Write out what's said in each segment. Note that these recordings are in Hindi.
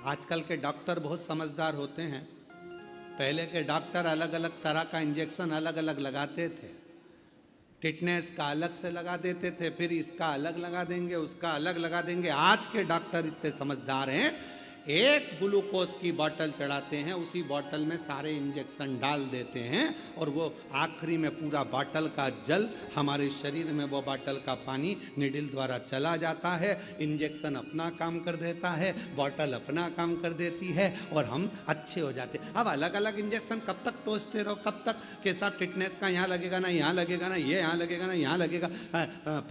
आजकल के डॉक्टर बहुत समझदार होते हैं। पहले के डॉक्टर अलग अलग तरह का इंजेक्शन अलग अलग लगाते थे। टिटनेस का अलग से लगा देते थे, फिर इसका अलग लगा देंगे, उसका अलग लगा देंगे। आज के डॉक्टर इतने समझदार हैं, एक ग्लूकोज की बोतल चढ़ाते हैं, उसी बोतल में सारे इंजेक्शन डाल देते हैं और वो आखिरी में पूरा बोतल का जल हमारे शरीर में, वो बोतल का पानी निडिल द्वारा चला जाता है। इंजेक्शन अपना काम कर देता है, बोतल अपना काम कर देती है और हम अच्छे हो जाते हैं। अब अलग अलग इंजेक्शन कब तक टोचते रहो, कब तक के साथ टिटनेस का यहाँ लगेगा ना, यहाँ लगेगा ना, ये यहाँ लगेगा ना, यहाँ लगेगा,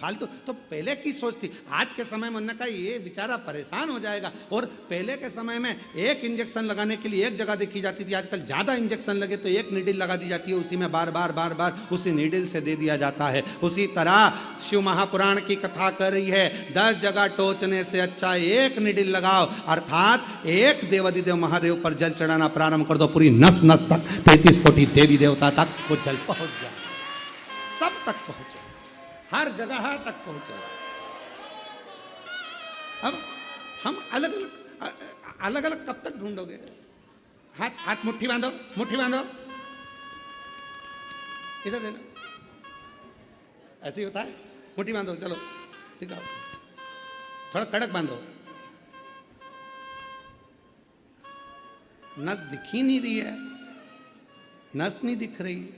फालतू। तो पहले की सोच थी। आज के समय में उन्होंने कहा ये बेचारा परेशान हो जाएगा। और पहले समय में एक इंजेक्शन लगाने के लिए एक जगह देखी जाती थी, आजकल ज्यादा इंजेक्शन लगे तो एक नीडल लगा दी जाती है, उसी में बार बार उसी नीडल से दे दिया जाता है। उसी तरह शिव महापुराण की कथा कर रही है, 10 जगह टोचने से अच्छा एक नीडल लगाओ, अर्थात एक देवादिदेव महादेव पर जल चढ़ाना प्रारंभ कर दो, पूरी नस नस तक 33 कोटि देवी देवता तक वो जल पहुंच जाए, सब तक पहुंचे, हर जगह तक पहुंचे। अब हम अलग अलग कब तक ढूंढोगे? हाथ हाथ मुट्ठी बांधो, मुट्ठी बांधो, इधर देखो, ऐसे ही होता है। मुट्ठी बांधो, चलो दिखाओ, थोड़ा कड़क बांधो। नस दिख ही नहीं रही है, नस नहीं दिख रही,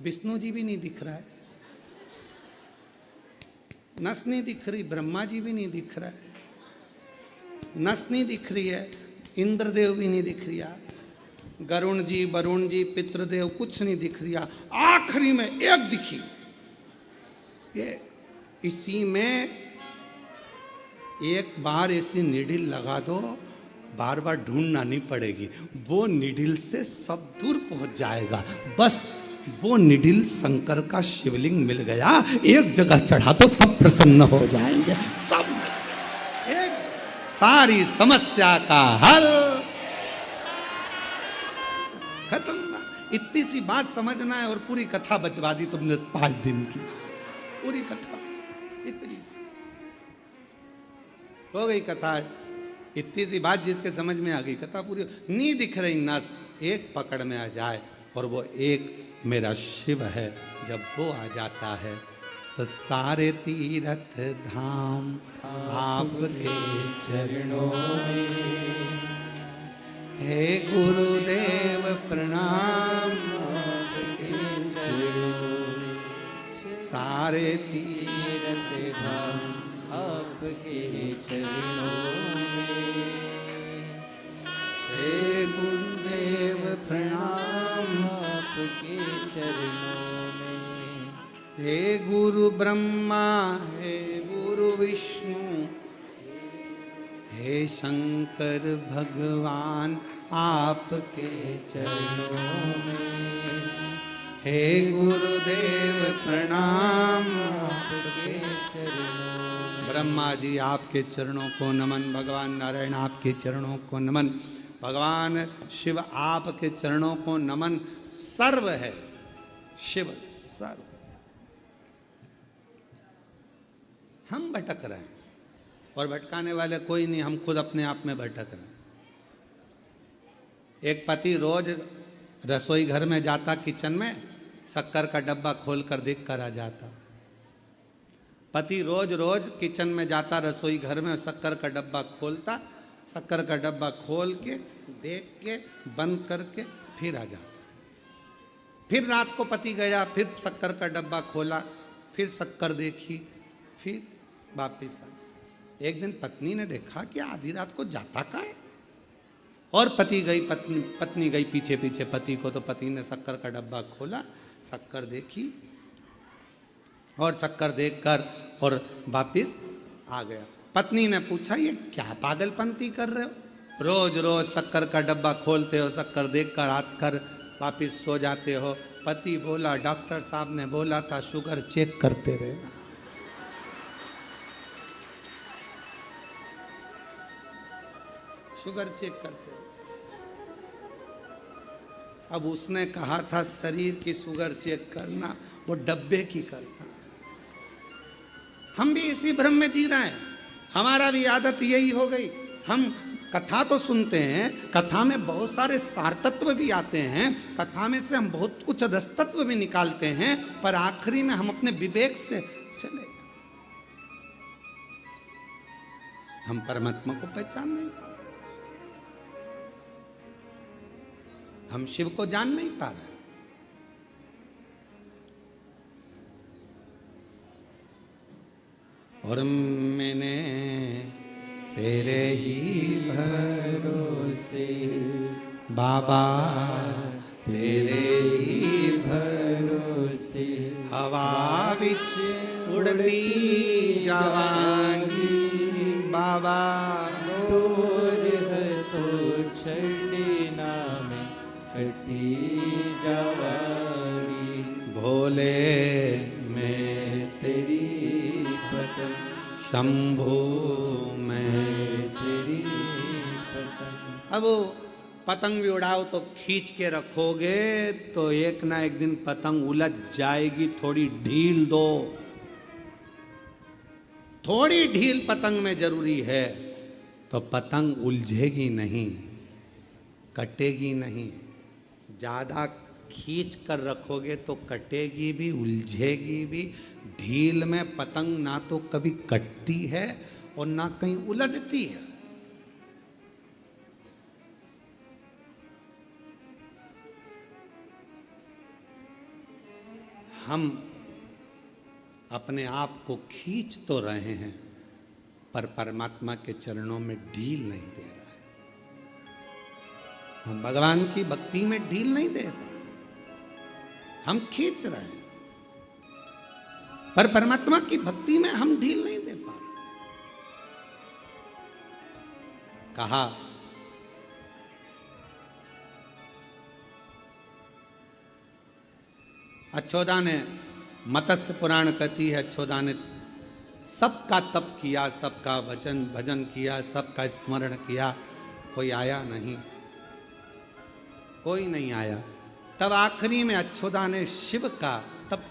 विष्णु जी भी नहीं दिख रहा है, नस नहीं दिख रही, ब्रह्मा जी भी नहीं दिख रहा है, नस नहीं दिख रही है, इंद्रदेव भी नहीं दिख रही है, गरुण जी, वरुण जी, पितृदेव कुछ नहीं दिख रही है। आखिरी में एक दिखी, ये इसी में एक बार ऐसी निडिल लगा दो, बार बार ढूंढना नहीं पड़ेगी, वो निडिल से सब दूर पहुंच जाएगा। बस वो निडिल शंकर का शिवलिंग मिल गया, एक जगह चढ़ा तो सब प्रसन्न हो जाएंगे, सब एक सारी समस्या का हल खत्म। इतनी सी बात समझना है और पूरी कथा बचवा दी तुमने 5 दिन की, पूरी कथा इतनी सी हो गई कथा। इतनी सी बात जिसके समझ में आ गई, कथा पूरी। नहीं दिख रही नस, एक पकड़ में आ जाए और वो एक मेरा शिव है, जब वो आ जाता है तो सारे तीर्थ धाम आपके चरणों में। हे गुरुदेव प्रणाम आपके चरणों में, सारे तीर्थ धाम आपके चरणों में। हे गुरुदेव प्रणाम आपके चरणों में। हे गुरु ब्रह्मा, हे गुरु विष्णु, हे शंकर भगवान आपके चरणों में। हे गुरुदेव प्रणाम आपके चरणों में। ब्रह्मा जी आपके चरणों को नमन, भगवान नारायण आपके चरणों को नमन, भगवान शिव आपके चरणों को नमन। सर्व है शिव, सर्व। हम भटक रहे हैं और भटकाने वाले कोई नहीं, हम खुद अपने आप में भटक रहे हैं। एक पति रोज रसोई घर में जाता, किचन में शक्कर का डब्बा खोलकर देख कर आ जाता। पति रोज रोज किचन में जाता, रसोई घर में शक्कर का डब्बा खोलता, शक्कर का डब्बा खोल के देख के बंद करके फिर आ जाता। फिर रात को पति गया, फिर शक्कर का डब्बा खोला, फिर शक्कर देखी, फिर वापिस आ। एक दिन पत्नी ने देखा कि आधी रात को जाता कहाँ है, और पत्नी गई पीछे पीछे पति को, तो पति ने शक्कर का डब्बा खोला, शक्कर देखी और शक्कर देखकर और वापिस आ गया। पत्नी ने पूछा ये क्या पागलपंती कर रहे हो, रोज रोज शक्कर का डब्बा खोलते हो, शक्कर देखकर आकर वापिस सो जाते हो। पति बोला डॉक्टर साहब ने बोला था शुगर चेक करते रहना। शुगर चेक करते रहे। अब उसने कहा था शरीर की शुगर चेक करना, वो डब्बे की करना। हम भी इसी भ्रम में जी रहे हैं, हमारा भी आदत यही हो गई। हम कथा तो सुनते हैं, कथा में बहुत सारे सार तत्व भी आते हैं, कथा में से हम बहुत कुछ रसतत्व भी निकालते हैं, पर आखिरी में हम अपने विवेक से चले, हम परमात्मा को पहचान नहीं पा रहे, हम शिव को जान नहीं पा रहे। और मैंने तेरे ही भरोसे बाबा, तेरे ही भरोसे हवा बिच उड़ती जावांगी बाबा, डोर है तो छड़ना में कटी जावांगी, भोले मैं तेरी पतंग, शंभू मैं तेरी पतंग। अब वो पतंग भी उड़ाओ तो खींच के रखोगे तो एक ना एक दिन पतंग उलझ जाएगी, थोड़ी ढील दो, थोड़ी ढील पतंग में जरूरी है, तो पतंग उलझेगी नहीं, कटेगी नहीं। ज्यादा खींच कर रखोगे तो कटेगी भी, उलझेगी भी। ढील में पतंग ना तो कभी कटती है और ना कहीं उलझती है। हम अपने आप को खींच तो रहे हैं, पर परमात्मा के चरणों में ढील नहीं दे रहा है। हम भगवान की भक्ति में ढील नहीं दे रहे, हम खींच रहे हैं, पर परमात्मा की भक्ति में हम ढील नहीं दे पा रहे। कहा अच्छोदा ने, मत्स्य पुराण कहती है, अच्छोदा ने सबका तप किया, सबका वचन भजन किया, सबका स्मरण किया, कोई आया नहीं, कोई नहीं आया। तब आखिरी में अच्छोदा ने शिव का तप,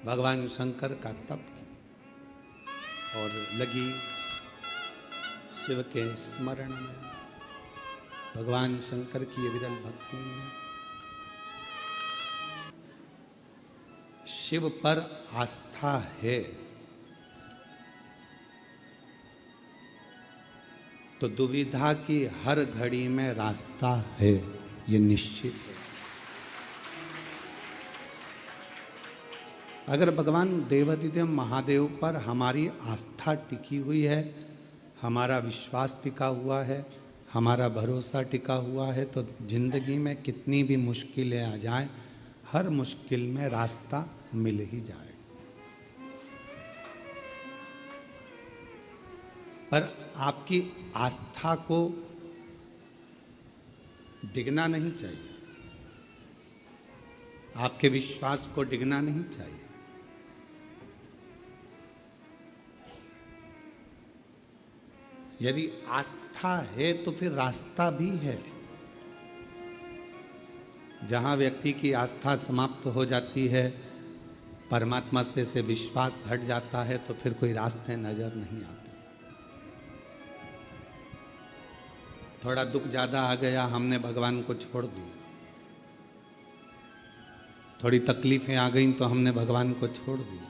भगवान शंकर का तप, और लगी शिव के स्मरण में, भगवान शंकर की विरल भक्ति में। शिव पर आस्था है तो दुविधा की हर घड़ी में रास्ता है, ये निश्चित है। अगर भगवान देवाधिदेव महादेव पर हमारी आस्था टिकी हुई है, हमारा विश्वास टिका हुआ है, हमारा भरोसा टिका हुआ है, तो जिंदगी में कितनी भी मुश्किलें आ जाएं, हर मुश्किल में रास्ता मिल ही जाए। पर आपकी आस्था को डिगना नहीं चाहिए, आपके विश्वास को डिगना नहीं चाहिए। यदि आस्था है तो फिर रास्ता भी है। जहां व्यक्ति की आस्था समाप्त हो जाती है, परमात्मा पे से विश्वास हट जाता है, तो फिर कोई रास्ते नजर नहीं आते। थोड़ा दुख ज्यादा आ गया, हमने भगवान को छोड़ दिया। थोड़ी तकलीफें आ गई तो हमने भगवान को छोड़ दिया।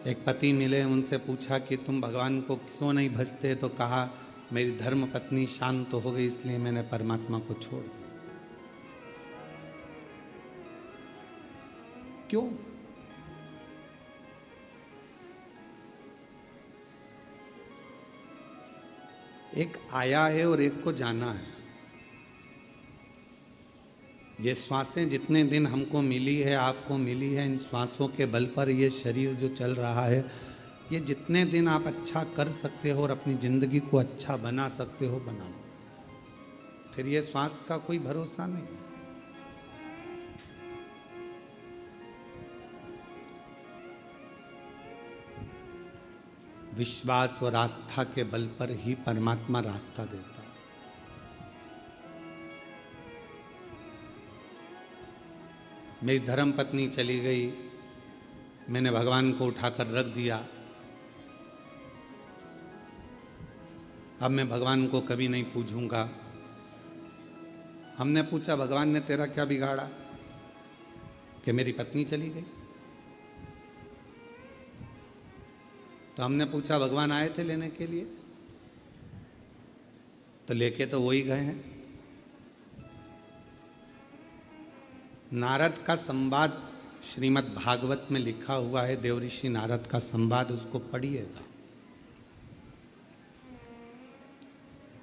एक पति मिले, उनसे पूछा कि तुम भगवान को क्यों नहीं भजते, तो कहा मेरी धर्म पत्नी शांत हो गई इसलिए मैंने परमात्मा को छोड़ दिया। क्यों? एक आया है और एक को जाना है। ये श्वासें जितने दिन हमको मिली है, आपको मिली है, इन श्वासों के बल पर ये शरीर जो चल रहा है, ये जितने दिन आप अच्छा कर सकते हो और अपनी जिंदगी को अच्छा बना सकते हो, बना लो। फिर ये श्वास का कोई भरोसा नहीं। विश्वास और आस्था के बल पर ही परमात्मा रास्ता देता है। मेरी धर्म पत्नी चली गई, मैंने भगवान को उठाकर रख दिया। अब मैं भगवान को कभी नहीं पूछूंगा। हमने पूछा भगवान ने तेरा क्या बिगाड़ा कि मेरी पत्नी चली गई? तो हमने पूछा भगवान आए थे लेने के लिए? तो लेके तो वही गए हैं। नारद का संवाद श्रीमद् भागवत में लिखा हुआ है, देवऋषि नारद का संवाद, उसको पढ़िएगा।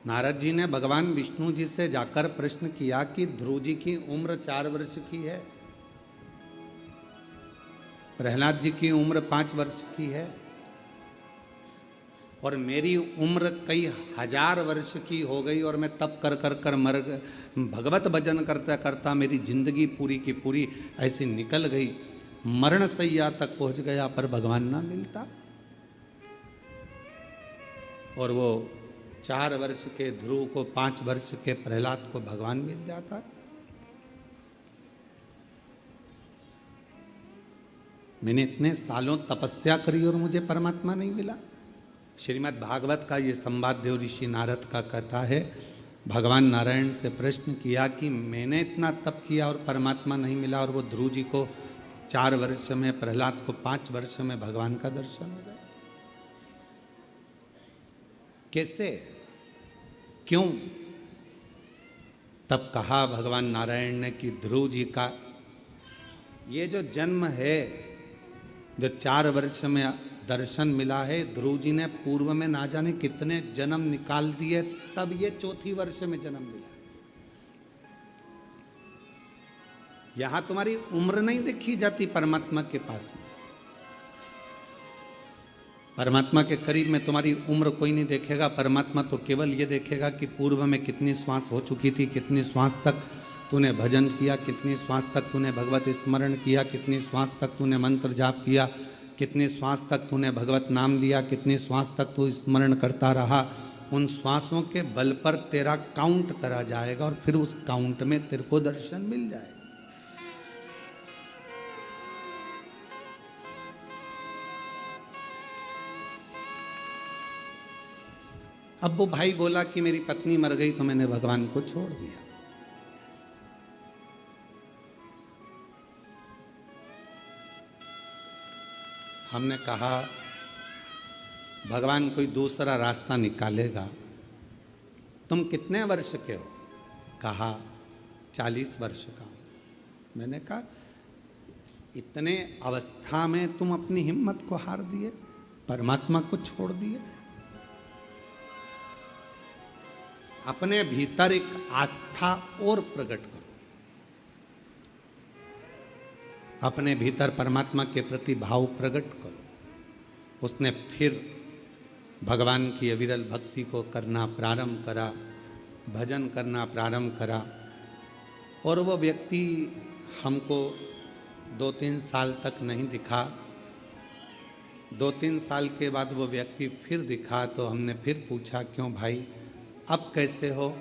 नारद जी ने भगवान विष्णु जी से जाकर प्रश्न किया कि ध्रुव जी की उम्र 4 वर्ष की है, प्रहलाद जी की उम्र 5 वर्ष की है, और मेरी उम्र कई हजार वर्ष की हो गई और मैं तप कर कर कर मर भगवत भजन करता करता मेरी जिंदगी पूरी की पूरी ऐसी निकल गई, मरण सैया तक पहुंच गया, पर भगवान ना मिलता। और वो 4 वर्ष के ध्रुव को 5 वर्ष के प्रहलाद को भगवान मिल जाता। मैंने इतने सालों तपस्या करी और मुझे परमात्मा नहीं मिला। श्रीमद् भागवत का ये संवाद देवऋषि नारद का कथा है। भगवान नारायण से प्रश्न किया कि मैंने इतना तप किया और परमात्मा नहीं मिला, और वो ध्रुव जी को 4 वर्ष में, प्रहलाद को 5 वर्ष में भगवान का दर्शन हो गया। कैसे, क्यों? तब कहा भगवान नारायण ने कि ध्रुव जी का ये जो जन्म है, जो 4 वर्ष में दर्शन मिला है, ध्रुव जी ने पूर्व में ना जाने कितने जन्म निकाल दिए, तब ये 4 वर्ष में जन्म मिला। यहां तुम्हारी उम्र नहीं देखी जाती परमात्मा के पास में। परमात्मा के करीब में तुम्हारी उम्र कोई नहीं देखेगा। परमात्मा तो केवल ये देखेगा कि पूर्व में कितनी श्वास हो चुकी थी, कितनी श्वास तक तूने भजन किया, कितनी श्वास तक तूने भगवत स्मरण किया, कितनी श्वास तक तूने मंत्र जाप किया, कितनी श्वास तक तूने भगवत नाम लिया, कितनी श्वास तक तू स्मरण करता रहा। उन श्वासों के बल पर तेरा काउंट करा जाएगा और फिर उस काउंट में तेरे को दर्शन मिल जाएगा। अब वो भाई बोला कि मेरी पत्नी मर गई तो मैंने भगवान को छोड़ दिया। हमने कहा भगवान कोई दूसरा रास्ता निकालेगा। तुम कितने वर्ष के हो? कहा 40 वर्ष का। मैंने कहा इतने अवस्था में तुम अपनी हिम्मत को हार दिए, परमात्मा को छोड़ दिए। अपने भीतर एक आस्था और प्रकट करो, अपने भीतर परमात्मा के प्रति भाव प्रकट करो। उसने फिर भगवान की अविरल भक्ति को करना प्रारंभ करा, भजन करना प्रारंभ करा, और वो व्यक्ति हमको 2-3 साल तक नहीं दिखा। 2-3 साल के बाद वो व्यक्ति फिर दिखा, तो हमने फिर पूछा क्यों भाई अब कैसे हो?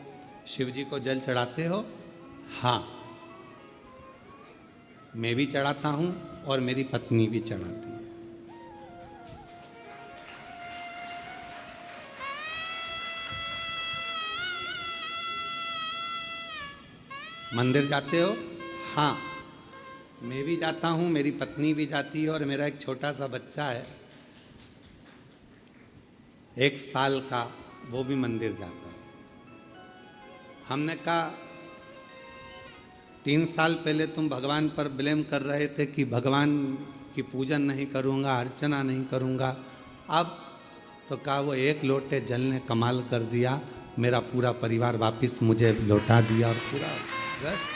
शिव जी को जल चढ़ाते हो? हाँ, मैं भी चढ़ाता हूं और मेरी पत्नी भी चढ़ाती है। मंदिर जाते हो? हाँ, मैं भी जाता हूं, मेरी पत्नी भी जाती है, और मेरा एक छोटा सा बच्चा है 1 साल का, वो भी मंदिर जाता है। हमने कहा 3 साल पहले तुम भगवान पर ब्लेम कर रहे थे कि भगवान की पूजन नहीं करूँगा, अर्चना नहीं करूँगा, अब तो कहा वो 1 लोटे जल ने कमाल कर दिया, मेरा पूरा परिवार वापस मुझे लौटा दिया और पूरा व्यस्त।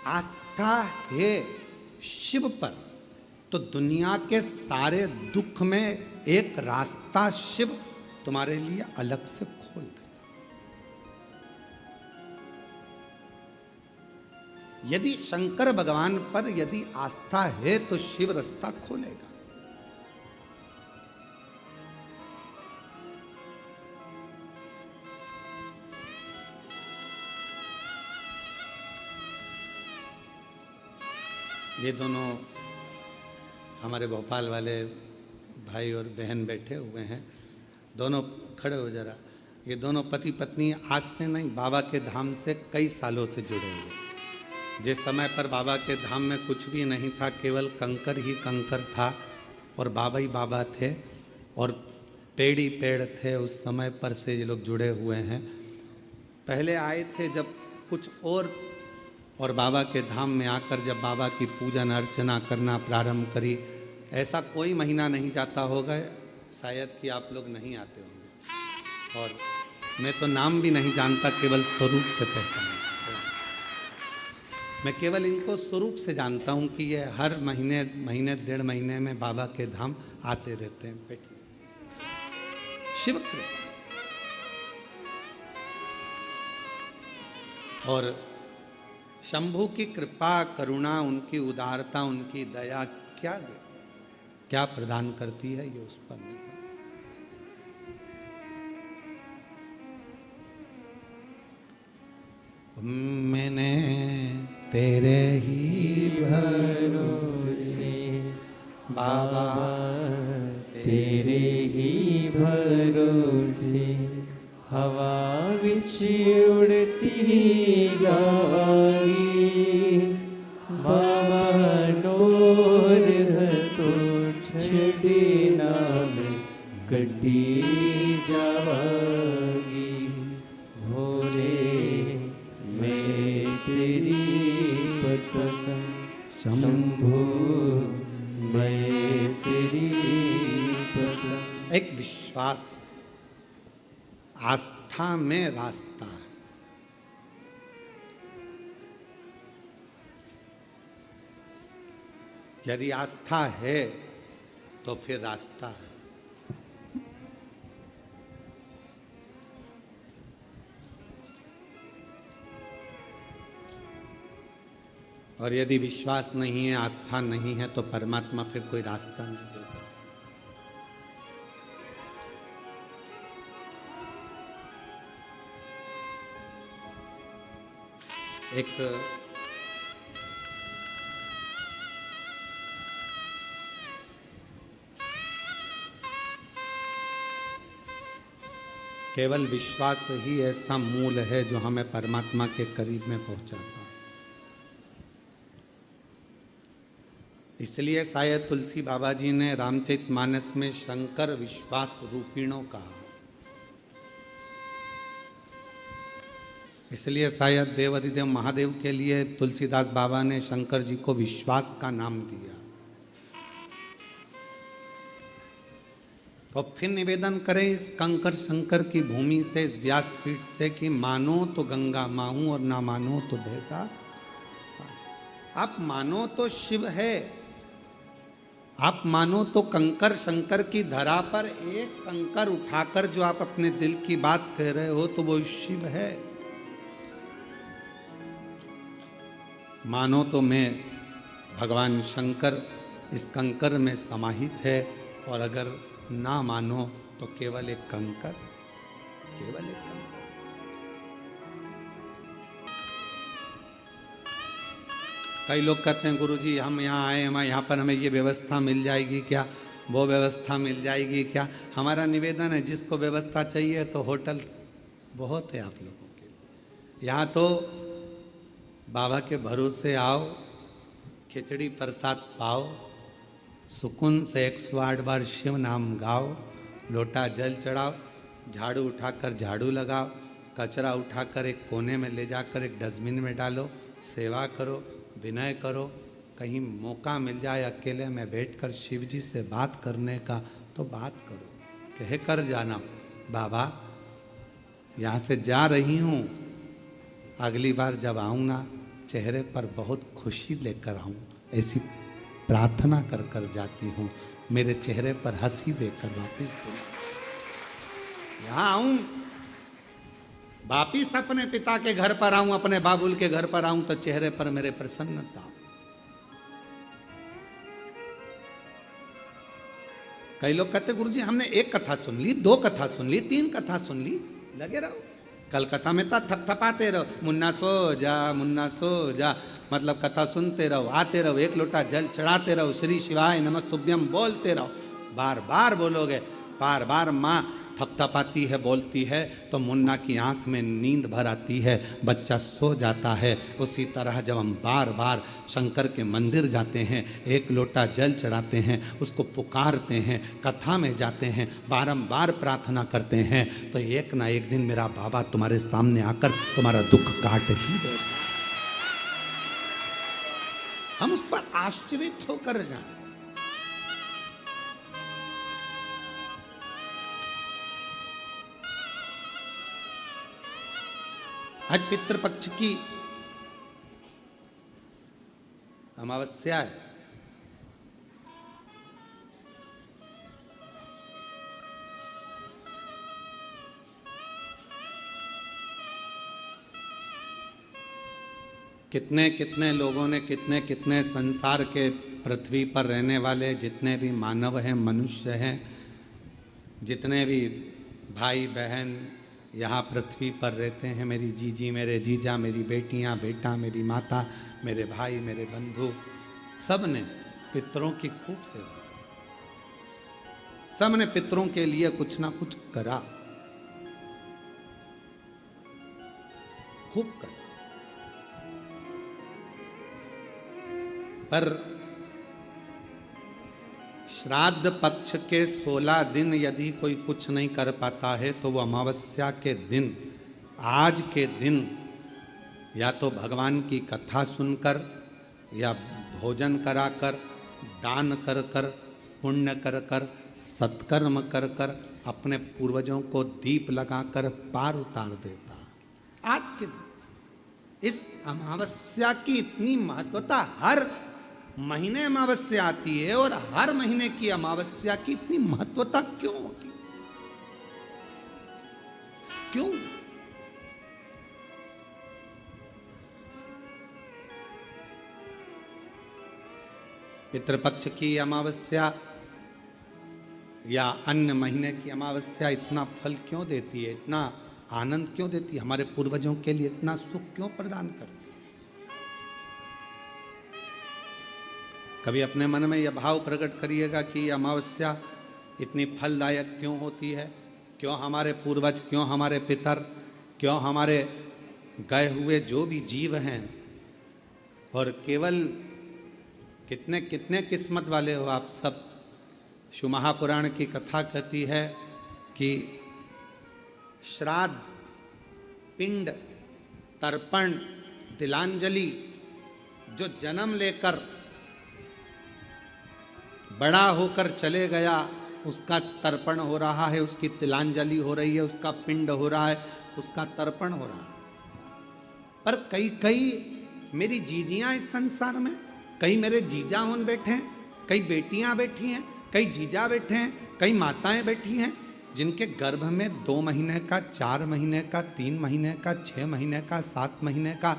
आस्था है शिव पर तो दुनिया के सारे दुख में एक रास्ता शिव तुम्हारे लिए अलग से खोल दे। यदि शंकर भगवान पर यदि आस्था है तो शिव रास्ता खोलेगा। ये दोनों हमारे भोपाल वाले भाई और बहन बैठे हुए हैं, दोनों खड़े हो जरा। ये दोनों पति पत्नी आज से नहीं, बाबा के धाम से कई सालों से जुड़े हुए। जिस समय पर बाबा के धाम में कुछ भी नहीं था, केवल कंकर ही कंकर था और बाबा ही बाबा थे और पेड़ ही पेड़ थे, उस समय पर से ये लोग जुड़े हुए हैं। पहले आए थे जब कुछ और बाबा के धाम में आकर जब बाबा की पूजन अर्चना करना प्रारंभ करी, ऐसा कोई महीना नहीं जाता होगा शायद कि आप लोग नहीं आते होंगे। और मैं तो नाम भी नहीं जानता, केवल स्वरूप से पहचानता। मैं केवल इनको स्वरूप से जानता हूँ कि ये हर महीने 1.5 महीने में बाबा के धाम आते रहते हैं। बैठिए। शिव कृपा और शंभू की कृपा, करुणा, उनकी उदारता, उनकी दया क्या प्रदान करती है, ये उस पर निर्भर। मैंने तेरे ही भरोसे बाबा तेरे ही भरोसे हवा विच उड़ती जाई, बाबा नूर है तो छड़ी नाम कटी जावागी। भोले मैं तेरी पतन, शंभू मैं तेरी पतन। एक विश्वास, आस्था में रास्ता है। यदि आस्था है तो फिर रास्ता है। और यदि विश्वास नहीं है, आस्था नहीं है, तो परमात्मा फिर कोई रास्ता नहीं देगा। एक केवल विश्वास ही ऐसा मूल है जो हमें परमात्मा के करीब में पहुंचाता है। इसलिए शायद तुलसी बाबा जी ने रामचरितमानस में शंकर विश्वास रूपिणों कहा। इसलिए शायद देवाधिदेव महादेव के लिए तुलसीदास बाबा ने शंकर जी को विश्वास का नाम दिया। और फिर निवेदन करें इस कंकर शंकर की भूमि से, इस व्यासपीठ से कि मानो तो गंगा माहूं और ना मानो तो बहता। आप मानो तो शिव है, आप मानो तो कंकर शंकर की धरा पर एक कंकर उठाकर जो आप अपने दिल की बात कह रहे हो तो वो शिव है। मानो तो मैं भगवान शंकर इस कंकर में समाहित है, और अगर ना मानो तो केवल एक कंकर, केवल एक कंकर। कई लोग कहते हैं गुरुजी हम यहाँ आए, हम यहाँ पर हमें ये व्यवस्था मिल जाएगी क्या, वो व्यवस्था मिल जाएगी क्या। हमारा निवेदन है जिसको व्यवस्था चाहिए तो होटल बहुत है आप लोगों के लिए। यहाँ तो बाबा के भरोसे आओ, खिचड़ी प्रसाद पाओ, सुकून से 108 बार शिव नाम गाओ, लोटा जल चढ़ाओ, झाड़ू उठाकर झाड़ू लगाओ, कचरा उठाकर एक कोने में ले जाकर एक डस्टबिन में डालो, सेवा करो, विनय करो। कहीं मौका मिल जाए अकेले में बैठकर शिव जी से बात करने का तो बात करो, कह कर जाना बाबा यहाँ से जा रही हूँ, अगली बार जब आऊँ ना चेहरे पर बहुत खुशी लेकर आऊँ, ऐसी प्रार्थना कर कर जाती हूँ। मेरे चेहरे पर हंसी देकर वापिस यहाँ आऊँ, वापिस अपने पिता के घर पर आऊँ, अपने बाबुल के घर पर आऊँ तो चेहरे पर मेरे प्रसन्नता। कई लोग कहते गुरुजी हमने एक कथा सुन ली, 2 कथा सुन ली, 3 कथा सुन ली, लगे रहो। कलकत्ता में तो थपथपाते रहो, मुन्ना सो जा, मुन्ना सो जा, मतलब कथा सुनते रहो, आते रहो, एक लोटा जल चढ़ाते रहो, श्री शिवाय नमस्तुभ्यम बोलते रहो। बार बार बोलोगे, बार बार माँ थपथपाती है, बोलती है, तो मुन्ना की आंख में नींद भर आती है, बच्चा सो जाता है। उसी तरह जब हम बार बार शंकर के मंदिर जाते हैं, एक लोटा जल चढ़ाते हैं, उसको पुकारते हैं, कथा में जाते हैं, बारंबार प्रार्थना करते हैं, तो एक ना एक दिन मेरा बाबा तुम्हारे सामने आकर तुम्हारा दुख काट ही देगा। हम उस पर आश्चर्यित होकर जाएं। आज पितृपक्ष की अमावस्या है। कितने कितने लोगों ने, कितने कितने संसार के पृथ्वी पर रहने वाले जितने भी मानव हैं, मनुष्य हैं, जितने भी भाई बहन यहाँ पृथ्वी पर रहते हैं, मेरी जीजी, मेरे जीजा, मेरी बेटियाँ, बेटा, मेरी माता, मेरे भाई, मेरे बंधु, सब ने पितरों की खूब सेवा, सब ने पितरों के लिए कुछ ना कुछ करा, खूब करा। पर श्राद्ध पक्ष के 16 दिन यदि कोई कुछ नहीं कर पाता है, तो वो अमावस्या के दिन, आज के दिन, या तो भगवान की कथा सुनकर, या भोजन कराकर, दान कर कर, पुण्य कर कर, सत्कर्म कर कर, अपने पूर्वजों को दीप लगाकर पार उतार देता। आज के दिन इस अमावस्या की इतनी महत्वता, हर महीने अमावस्या आती है, और हर महीने की अमावस्या की इतनी महत्वता क्यों होती? क्यों? पितृपक्ष की अमावस्या या अन्य महीने की अमावस्या इतना फल क्यों देती है, इतना आनंद क्यों देती है, हमारे पूर्वजों के लिए इतना सुख क्यों प्रदान करती है? कभी अपने मन में यह भाव प्रकट करिएगा कि अमावस्या इतनी फलदायक क्यों होती है, क्यों हमारे पूर्वज, क्यों हमारे पितर, क्यों हमारे गए हुए जो भी जीव हैं, और केवल कितने कितने किस्मत वाले हो आप सब। शिव महापुराण की कथा कहती है कि श्राद्ध, पिंड, तर्पण, तिलांजलि, जो जन्म लेकर बड़ा होकर चले गया, उसका तर्पण हो रहा है, उसकी तिलांजलि हो रही है, उसका पिंड हो रहा है, उसका तर्पण हो रहा है। पर कई कई मेरी जीजियां इस संसार में, कई मेरे जीजा उन बैठे हैं, कई बेटियां बैठी हैं, कई जीजा बैठे हैं, कई माताएं बैठी हैं, जिनके गर्भ में 2 महीने का, 4 महीने का, 3 महीने का, 6 महीने का, 7 महीने का,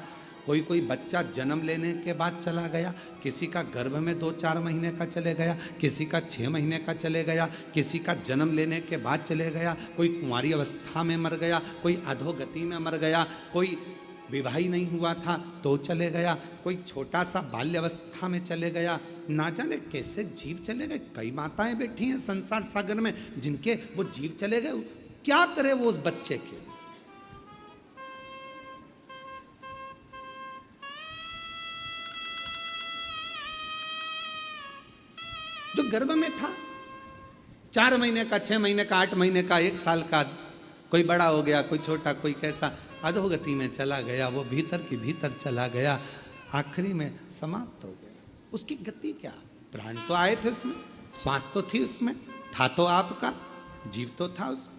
कोई बच्चा जन्म लेने के बाद चला गया, किसी का गर्भ में 2-4 महीने का चले गया, किसी का 6 महीने का चले गया, किसी का जन्म लेने के बाद चले गया, कोई कुंवारी अवस्था में मर गया, कोई अधोगति में मर गया, कोई विवाही नहीं हुआ था तो चले गया, कोई छोटा सा बाल्य अवस्था में चले गया, ना जाने कैसे जीव चले गए। कई माताएं बैठी हैं संसार सागर में, जिनके वो जीव चले गए, क्या करे वो उस बच्चे के? जो गर्भ में था, 4 महीने का, 6 महीने का, 8 महीने का, 1 साल का, कोई बड़ा हो गया, कोई छोटा, कोई कैसा, अधोगति में चला गया, वो भीतर की भीतर चला गया, आखिरी में समाप्त हो गया। उसकी गति क्या? प्राण तो आए थे उसमें, श्वास तो थी उसमें, था तो आपका, जीव तो था उसमें।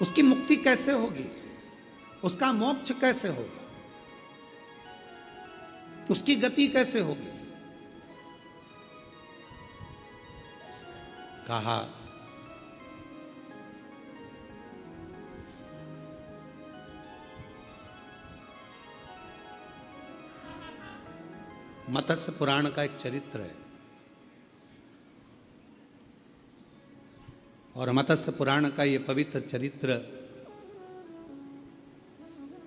उसकी मुक्ति कैसे होगी? उसका मोक्ष कैसे होगा? उसकी गति कैसे होगी? कहा मत्स्य पुराण का एक चरित्र है और मत्स्य पुराण का ये पवित्र चरित्र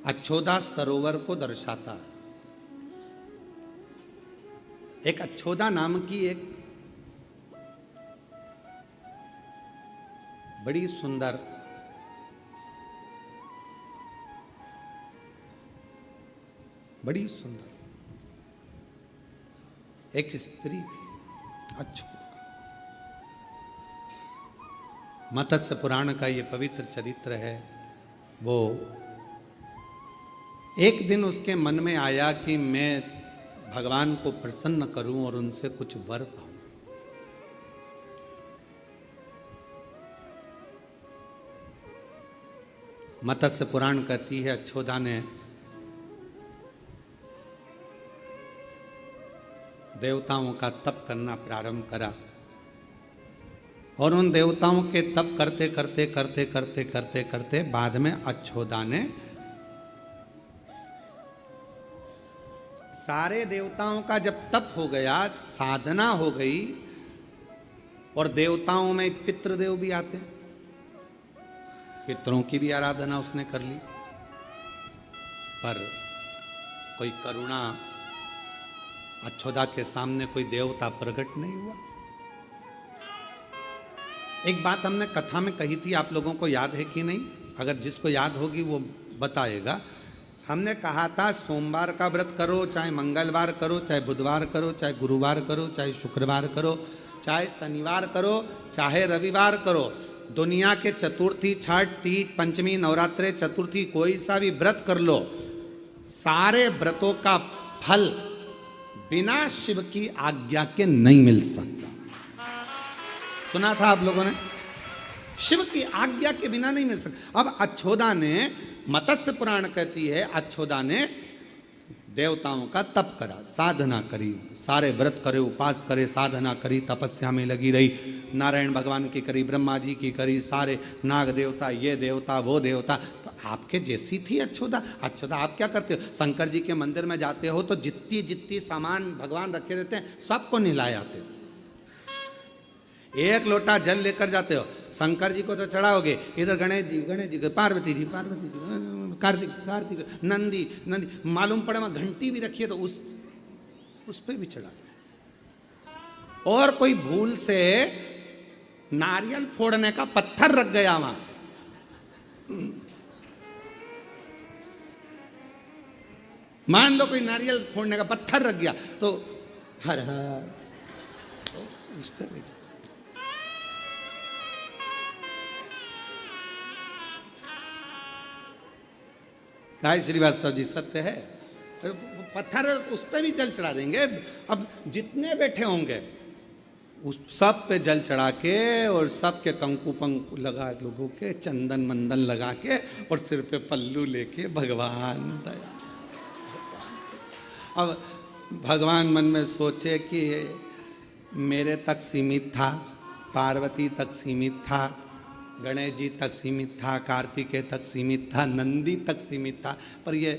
अच्छोदा सरोवर को दर्शाता है। एक अच्छोदा नाम की एक बड़ी सुंदर एक स्त्री थी अच्छोदा। मत्स्य पुराण का ये पवित्र चरित्र है। वो एक दिन उसके मन में आया कि मैं भगवान को प्रसन्न करूं और उनसे कुछ वर पाऊं। मत्स्य पुराण कहती है अच्छोदा ने देवताओं का तप करना प्रारंभ करा और उन देवताओं के तप करते करते करते करते करते करते बाद में अच्छोदा ने सारे देवताओं का जब तप हो गया, साधना हो गई और देवताओं में पितृदेव भी आते हैं, पितरों की भी आराधना उसने कर ली, पर कोई करुणा अच्छोदा के सामने कोई देवता प्रकट नहीं हुआ। एक बात हमने कथा में कही थी, आप लोगों को याद है कि नहीं? अगर जिसको याद होगी वो बताएगा। हमने कहा था सोमवार का व्रत करो, चाहे मंगलवार करो, चाहे बुधवार करो, चाहे गुरुवार करो, चाहे शुक्रवार करो, चाहे शनिवार करो, चाहे रविवार करो, दुनिया के चतुर्थी, छठ, तीज, पंचमी, नवरात्रे, चतुर्थी, कोई सा भी व्रत कर लो, सारे व्रतों का फल बिना शिव की आज्ञा के नहीं मिल सकता। सुना था आप लोगों ने? शिव की आज्ञा के बिना नहीं मिल सकता। अब अच्छोदा ने, मत्स्य पुराण कहती है, अच्छोदा ने देवताओं का तप करा, साधना करी, सारे व्रत करे, उपास करे, साधना करी, तपस्या में लगी रही, नारायण भगवान की करी, ब्रह्मा जी की करी, सारे नाग देवता, ये देवता, वो देवता। तो आपके जैसी थी अच्छोदा। अच्छोदा आप क्या करते हो? शंकर जी के मंदिर में जाते हो तो जितनी जितनी सामान भगवान रखे रहते हैं सबको नहलाए आते हो, एक लोटा जल लेकर जाते हो, शंकर जी को तो चढ़ाओगे, इधर गणेश जी, पार्वती जी, कार्तिक, नंदी, मालूम पड़े वहां घंटी भी रखिए तो उस पे भी चढ़ा दो। और कोई भूल से नारियल फोड़ने का पत्थर रख गया वहां, मान लो कोई नारियल फोड़ने का पत्थर रख गया तो हर हर उस पे भी। काय श्रीवास्तव जी सत्य है, पत्थर उस पर भी जल चढ़ा देंगे। अब जितने बैठे होंगे उस सब पे जल चढ़ा के और सब के कंकु पंकु लगा, लोगों के चंदन मंदन लगा के और सिर पे पल्लू लेके भगवान दया। अब भगवान मन में सोचे कि मेरे तक सीमित था, पार्वती तक सीमित था, गणेश जी तक सीमित था, कार्तिकेय तक सीमित था, नंदी तक सीमित था, पर ये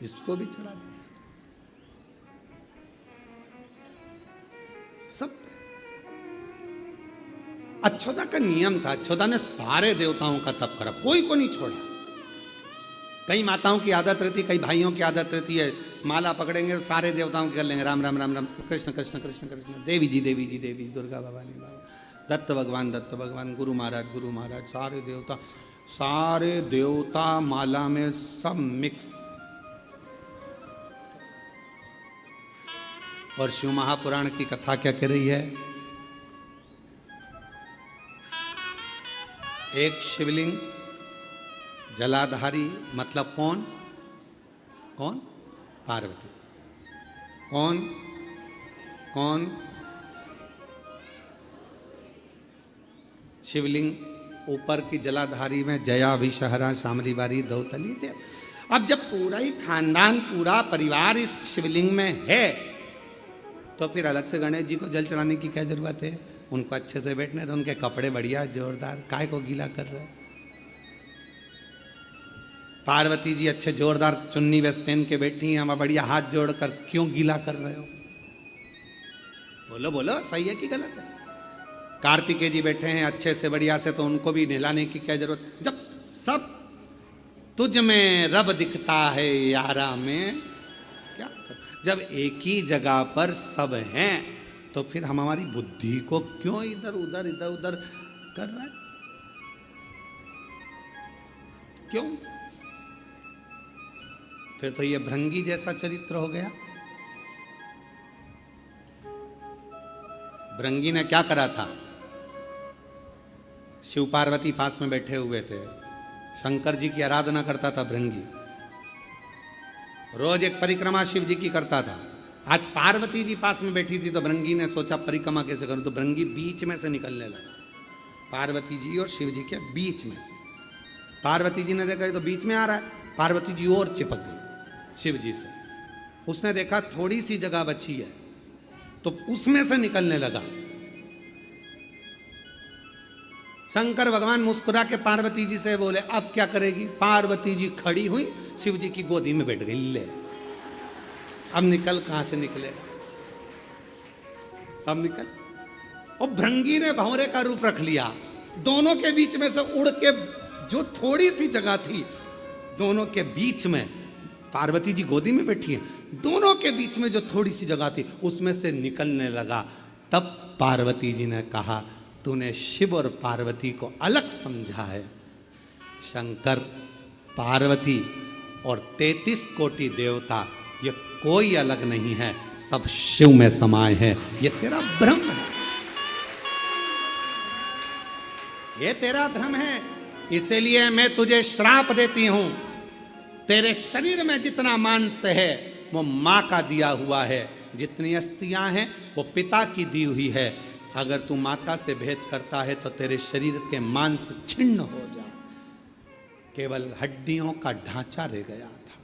इसको भी चढ़ा दिया। सब अच्छोदा का नियम था। अच्छोदा ने सारे देवताओं का तप करा, कोई को नहीं छोड़ा। कई माताओं की आदत रहती, कई भाइयों की आदत रहती है, माला पकड़ेंगे तो सारे देवताओं की कर लेंगे, राम राम राम राम, कृष्ण कृष्ण कृष्ण कृष्ण, देवी जी देवी जी देवी, दुर्गा भवानी बाबा, दत्त भगवान, गुरु महाराज, सारे देवता माला में सब मिक्स। और शिव महापुराण की कथा क्या कह रही है? एक शिवलिंग जलाधारी, मतलब कौन? पार्वती। कौन? शिवलिंग ऊपर की जलाधारी में जया, विषहरा, सामरी बारी, दौतली देव। अब जब पूरा ही खानदान, पूरा परिवार इस शिवलिंग में है तो फिर अलग से गणेश जी को जल चढ़ाने की क्या जरूरत है? उनको अच्छे से बैठने तो उनके कपड़े बढ़िया जोरदार, काय को गीला कर रहे हो? पार्वती जी अच्छे जोरदार चुन्नी वेस्ट पहन के बैठी हैं, हम बढ़िया हाथ जोड़कर क्यों गीला कर रहे हो? बोलो बोलो, सही है कि गलत है? कार्तिकेय जी बैठे हैं अच्छे से बढ़िया से, तो उनको भी नहलाने की क्या जरूरत? जब सब तुझ में रब दिखता है यारा में क्या कर? जब एक ही जगह पर सब हैं तो फिर हम हमारी बुद्धि को क्यों इधर उधर कर रहे हैं? क्यों? फिर तो ये भृंगी जैसा चरित्र हो गया। भृंगी ने क्या करा था? शिव पार्वती पास में बैठे हुए थे, शंकर जी की आराधना करता था भृंगी, रोज एक परिक्रमा शिव जी की करता था। आज पार्वती जी पास में बैठी थी तो भृंगी ने सोचा परिक्रमा कैसे करूं, तो भृंगी बीच में से निकलने लगा, पार्वती जी और शिव जी के बीच में से। पार्वती जी ने देखा ये तो बीच में आ रहा है, पार्वती जी और चिपक गई शिव जी से। उसने देखा थोड़ी सी जगह बची है तो उसमें से निकलने लगा। शंकर भगवान मुस्कुरा के पार्वती जी से बोले अब क्या करेगी? पार्वती जी खड़ी हुई, शिव जी की गोदी में बैठ गई। ले अब निकल, कहां से निकले? अब निकल। और भृंगी ने भंवरे का रूप रख लिया, दोनों के बीच में से उड़ के जो थोड़ी सी जगह थी, दोनों के बीच में, पार्वती जी गोदी में बैठी है, दोनों के बीच में जो थोड़ी सी जगह थी उसमें से निकलने लगा। तब पार्वती जी ने कहा तूने शिव और पार्वती को अलग समझा है। शंकर, पार्वती और 33 कोटि देवता ये कोई अलग नहीं है, सब शिव में समाये हैं। ये तेरा भ्रम है, ये तेरा भ्रम है। इसलिए मैं तुझे श्राप देती हूं। तेरे शरीर में जितना मांस है वो मां का दिया हुआ है, जितनी अस्थियां हैं वो पिता की दी हुई है। अगर तू माता से भेद करता है तो तेरे शरीर के मांस छिन्न हो जाए, केवल हड्डियों का ढांचा रह गया था।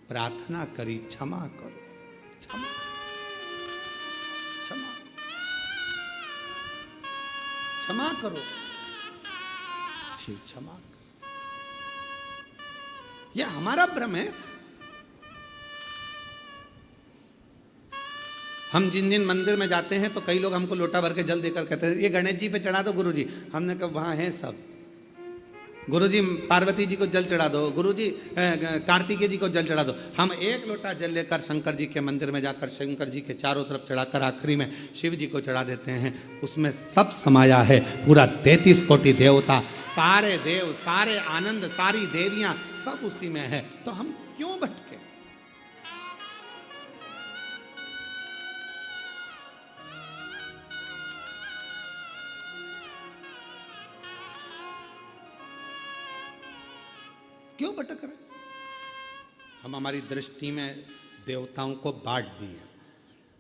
प्रार्थना करी क्षमा करो, क्षमा क्षमा क्षमा करो, शिव क्षमा करो। यह हमारा भ्रम है। हम जिन जिन मंदिर में जाते हैं तो कई लोग हमको लोटा भर के जल देकर कहते हैं ये गणेश जी पे चढ़ा दो गुरुजी। हमने कहा वहाँ हैं सब। गुरुजी पार्वती जी को जल चढ़ा दो, गुरुजी कार्तिकेय जी को जल चढ़ा दो। हम एक लोटा जल लेकर शंकर जी के मंदिर में जाकर शंकर जी के चारों तरफ चढ़ाकर आखिरी में शिव जी को चढ़ा देते हैं। उसमें सब समाया है, पूरा 33 कोटि देवता, सारे देव, सारे आनंद, सारी देवियां सब उसी में है। तो हम क्यों भटके? क्यों भटक रहे? हम हमारी दृष्टि में देवताओं को बांट दिए।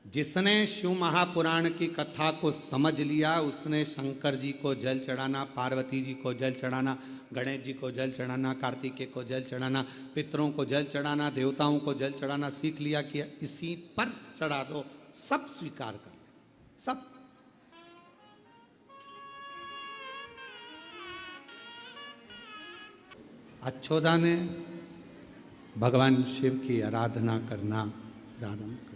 जिसने शिव महापुराण की कथा को समझ लिया उसने शंकर जी को जल चढ़ाना, पार्वती जी को जल चढ़ाना, गणेश जी को जल चढ़ाना, कार्तिकेय को जल चढ़ाना, पितरों को जल चढ़ाना, देवताओं को जल चढ़ाना सीख लिया कि इसी पर चढ़ा दो, सब स्वीकार कर सब। अच्छोदा ने भगवान शिव की आराधना करना प्रारंभ कर,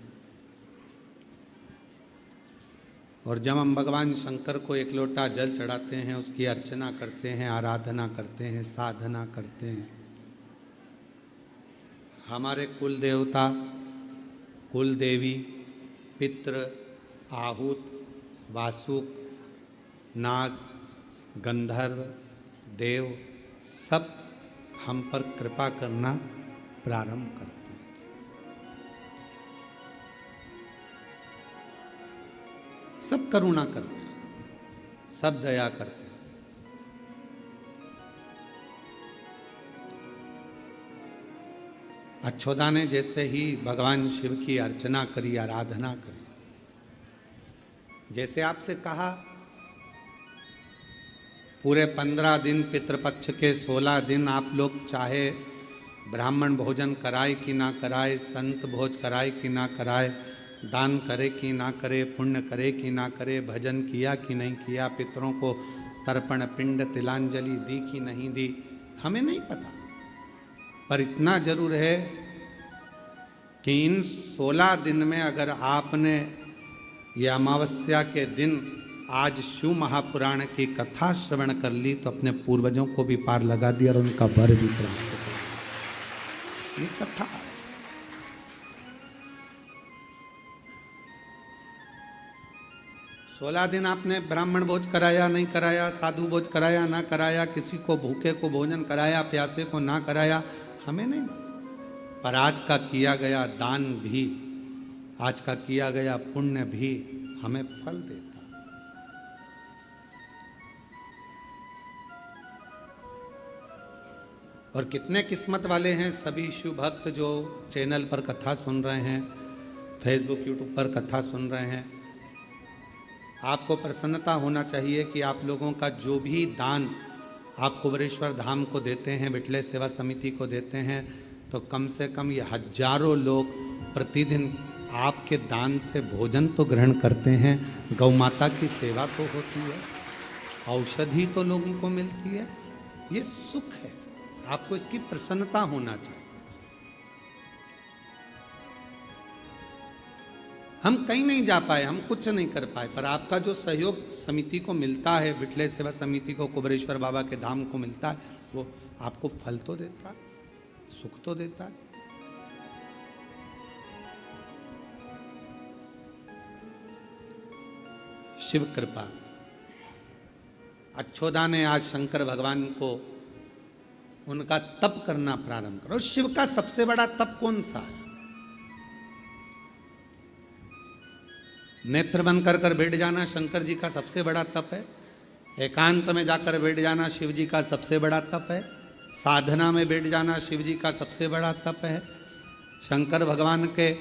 और जब हम भगवान शंकर को एक लोटा जल चढ़ाते हैं, उसकी अर्चना करते हैं, आराधना करते हैं, साधना करते हैं, हमारे कुल देवता, कुल देवी, पितृ, आहूत, वासुक, नाग, गंधर्व, देव सब हम पर कृपा करना प्रारंभ करते हैं। सब करुणा करते हैं, सब दया करते हैं। अच्छोदा ने जैसे ही भगवान शिव की अर्चना करी, आराधना करी, जैसे आपसे कहा पूरे 15 दिन पितृपक्ष के 16 दिन आप लोग चाहे ब्राह्मण भोजन कराए कि ना कराए, संत भोज कराए कि ना कराए, दान करे कि ना करे, पुण्य करे कि ना करे, भजन किया कि नहीं किया, पितरों को तर्पण पिंड तिलांजलि दी कि नहीं दी, हमें नहीं पता। पर इतना जरूर है कि इन 16 दिन में अगर आपने ये अमावस्या के दिन आज शिव महापुराण की कथा श्रवण कर ली तो अपने पूर्वजों को भी पार लगा दिया और उनका वर भी प्राप्त कर। ये कथा 16 दिन आपने ब्राह्मण भोज कराया नहीं कराया, साधु भोज कराया ना कराया, किसी को भूखे को भोजन कराया, प्यासे को ना कराया, हमें नहीं। पर आज का किया गया दान भी, आज का किया गया पुण्य भी हमें फल देता। और कितने किस्मत वाले हैं सभी शिव भक्त जो चैनल पर कथा सुन रहे हैं, फेसबुक यूट्यूब पर कथा सुन रहे हैं। आपको प्रसन्नता होना चाहिए कि आप लोगों का जो भी दान आप कुबेरेश्वर धाम को देते हैं, विठले सेवा समिति को देते हैं, तो कम से कम ये हजारों लोग प्रतिदिन आपके दान से भोजन तो ग्रहण करते हैं, गौ माता की सेवा तो होती है, औषधि तो लोगों को मिलती है। ये सुख है, आपको इसकी प्रसन्नता होना चाहिए। हम कहीं नहीं जा पाए, हम कुछ नहीं कर पाए, पर आपका जो सहयोग समिति को मिलता है, विठले सेवा समिति को, कुबेरेश्वर बाबा के धाम को मिलता है, वो आपको फल तो देता है, सुख तो देता है। शिव कृपा। अच्छोदा ने आज शंकर भगवान को उनका तप करना प्रारंभ करो। शिव का सबसे बड़ा तप कौन सा है? नेत्र बंद कर कर बैठ जाना शंकर जी का सबसे बड़ा तप है। एकांत में जाकर बैठ जाना शिव जी का सबसे बड़ा तप है। साधना में बैठ जाना शिव जी का सबसे बड़ा तप है। शंकर भगवान के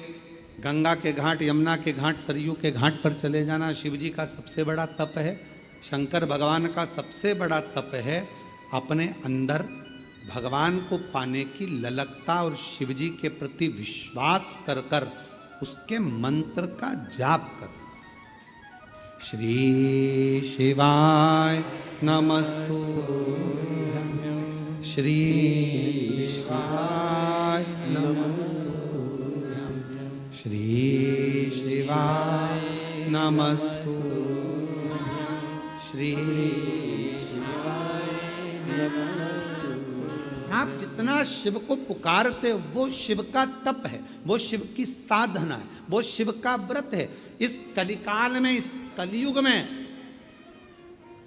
गंगा के घाट, यमुना के घाट, सरयू के घाट पर चले जाना शिव जी का सबसे बड़ा तप है। शंकर भगवान का सबसे बड़ा तप है अपने अंदर भगवान को पाने की ललकता और शिव जी के प्रति विश्वास कर कर उसके मंत्र का जाप कर। श्री शिवाय नमस्तुभ्यं, श्री शिवाय नमस्तुभ्यं, श्री शिवाय नमस्तुभ्यं, श्री शिवाय नमस्तुभ्यं। आप जितना शिव को पुकारते वो शिव का तप है, वो शिव की साधना है, वो शिव का व्रत है। इस कलिकाल में, इस कलयुग में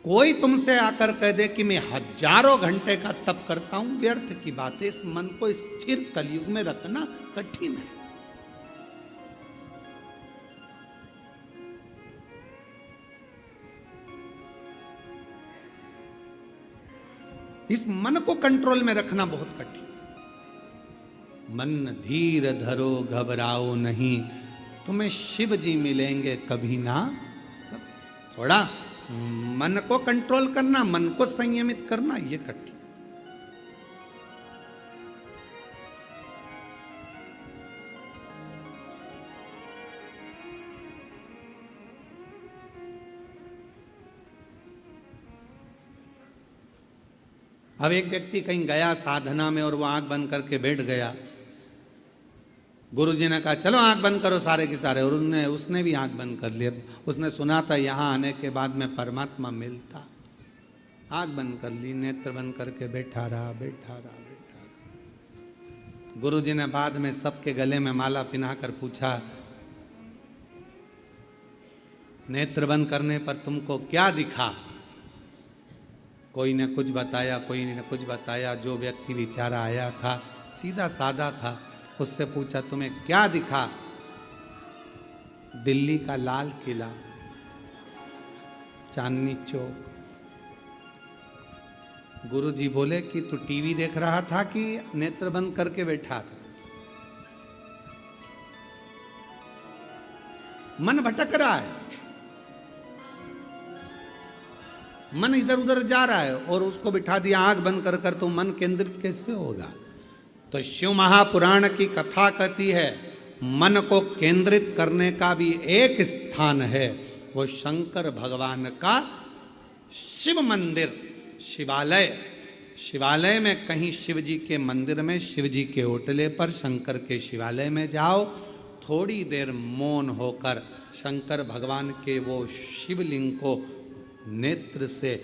कोई तुमसे आकर कह दे कि मैं हजारों घंटे का तप करता हूं, व्यर्थ की बात है। इस मन को स्थिर कलयुग में रखना कठिन है। इस मन को कंट्रोल में रखना बहुत कठिन। मन धीर धरो घबराओ नहीं, तुम्हें शिव जी मिलेंगे कभी ना। थोड़ा मन को कंट्रोल करना, मन को संयमित करना, ये कठिन। अब एक व्यक्ति कहीं गया साधना में और वो आंख बंद करके बैठ गया। गुरुजी ने कहा चलो आंख बंद करो सारे के सारे, और उसने भी आंख बंद कर लिया। उसने सुना था यहाँ आने के बाद में परमात्मा मिलता। आंख बंद कर ली, नेत्र बंद करके बैठा रहा, बैठा रहा, बैठा रहा। गुरुजी ने बाद में सबके गले में माला पिनाकर पूछा, नेत्र बंद करने पर तुमको क्या दिखा? कोई ने कुछ बताया, कोई ने कुछ बताया। जो व्यक्ति बेचारा आया था सीधा साधा था, उससे पूछा तुम्हें क्या दिखा? दिल्ली का लाल किला, चांदनी चौक। गुरुजी बोले कि तू टीवी देख रहा था कि नेत्र बंद करके बैठा था? मन भटक रहा है, मन इधर उधर जा रहा है और उसको बिठा दिया आंख बंद कर कर, तो मन केंद्रित कैसे होगा? तो शिव महापुराण की कथा कहती है मन को केंद्रित करने का भी एक स्थान है, वो शंकर भगवान का शिव मंदिर, शिवालय। शिवालय में कहीं शिव जी के मंदिर में, शिव जी के ओटले पर, शंकर के शिवालय में जाओ, थोड़ी देर मौन होकर शंकर भगवान के वो शिवलिंग को नेत्र से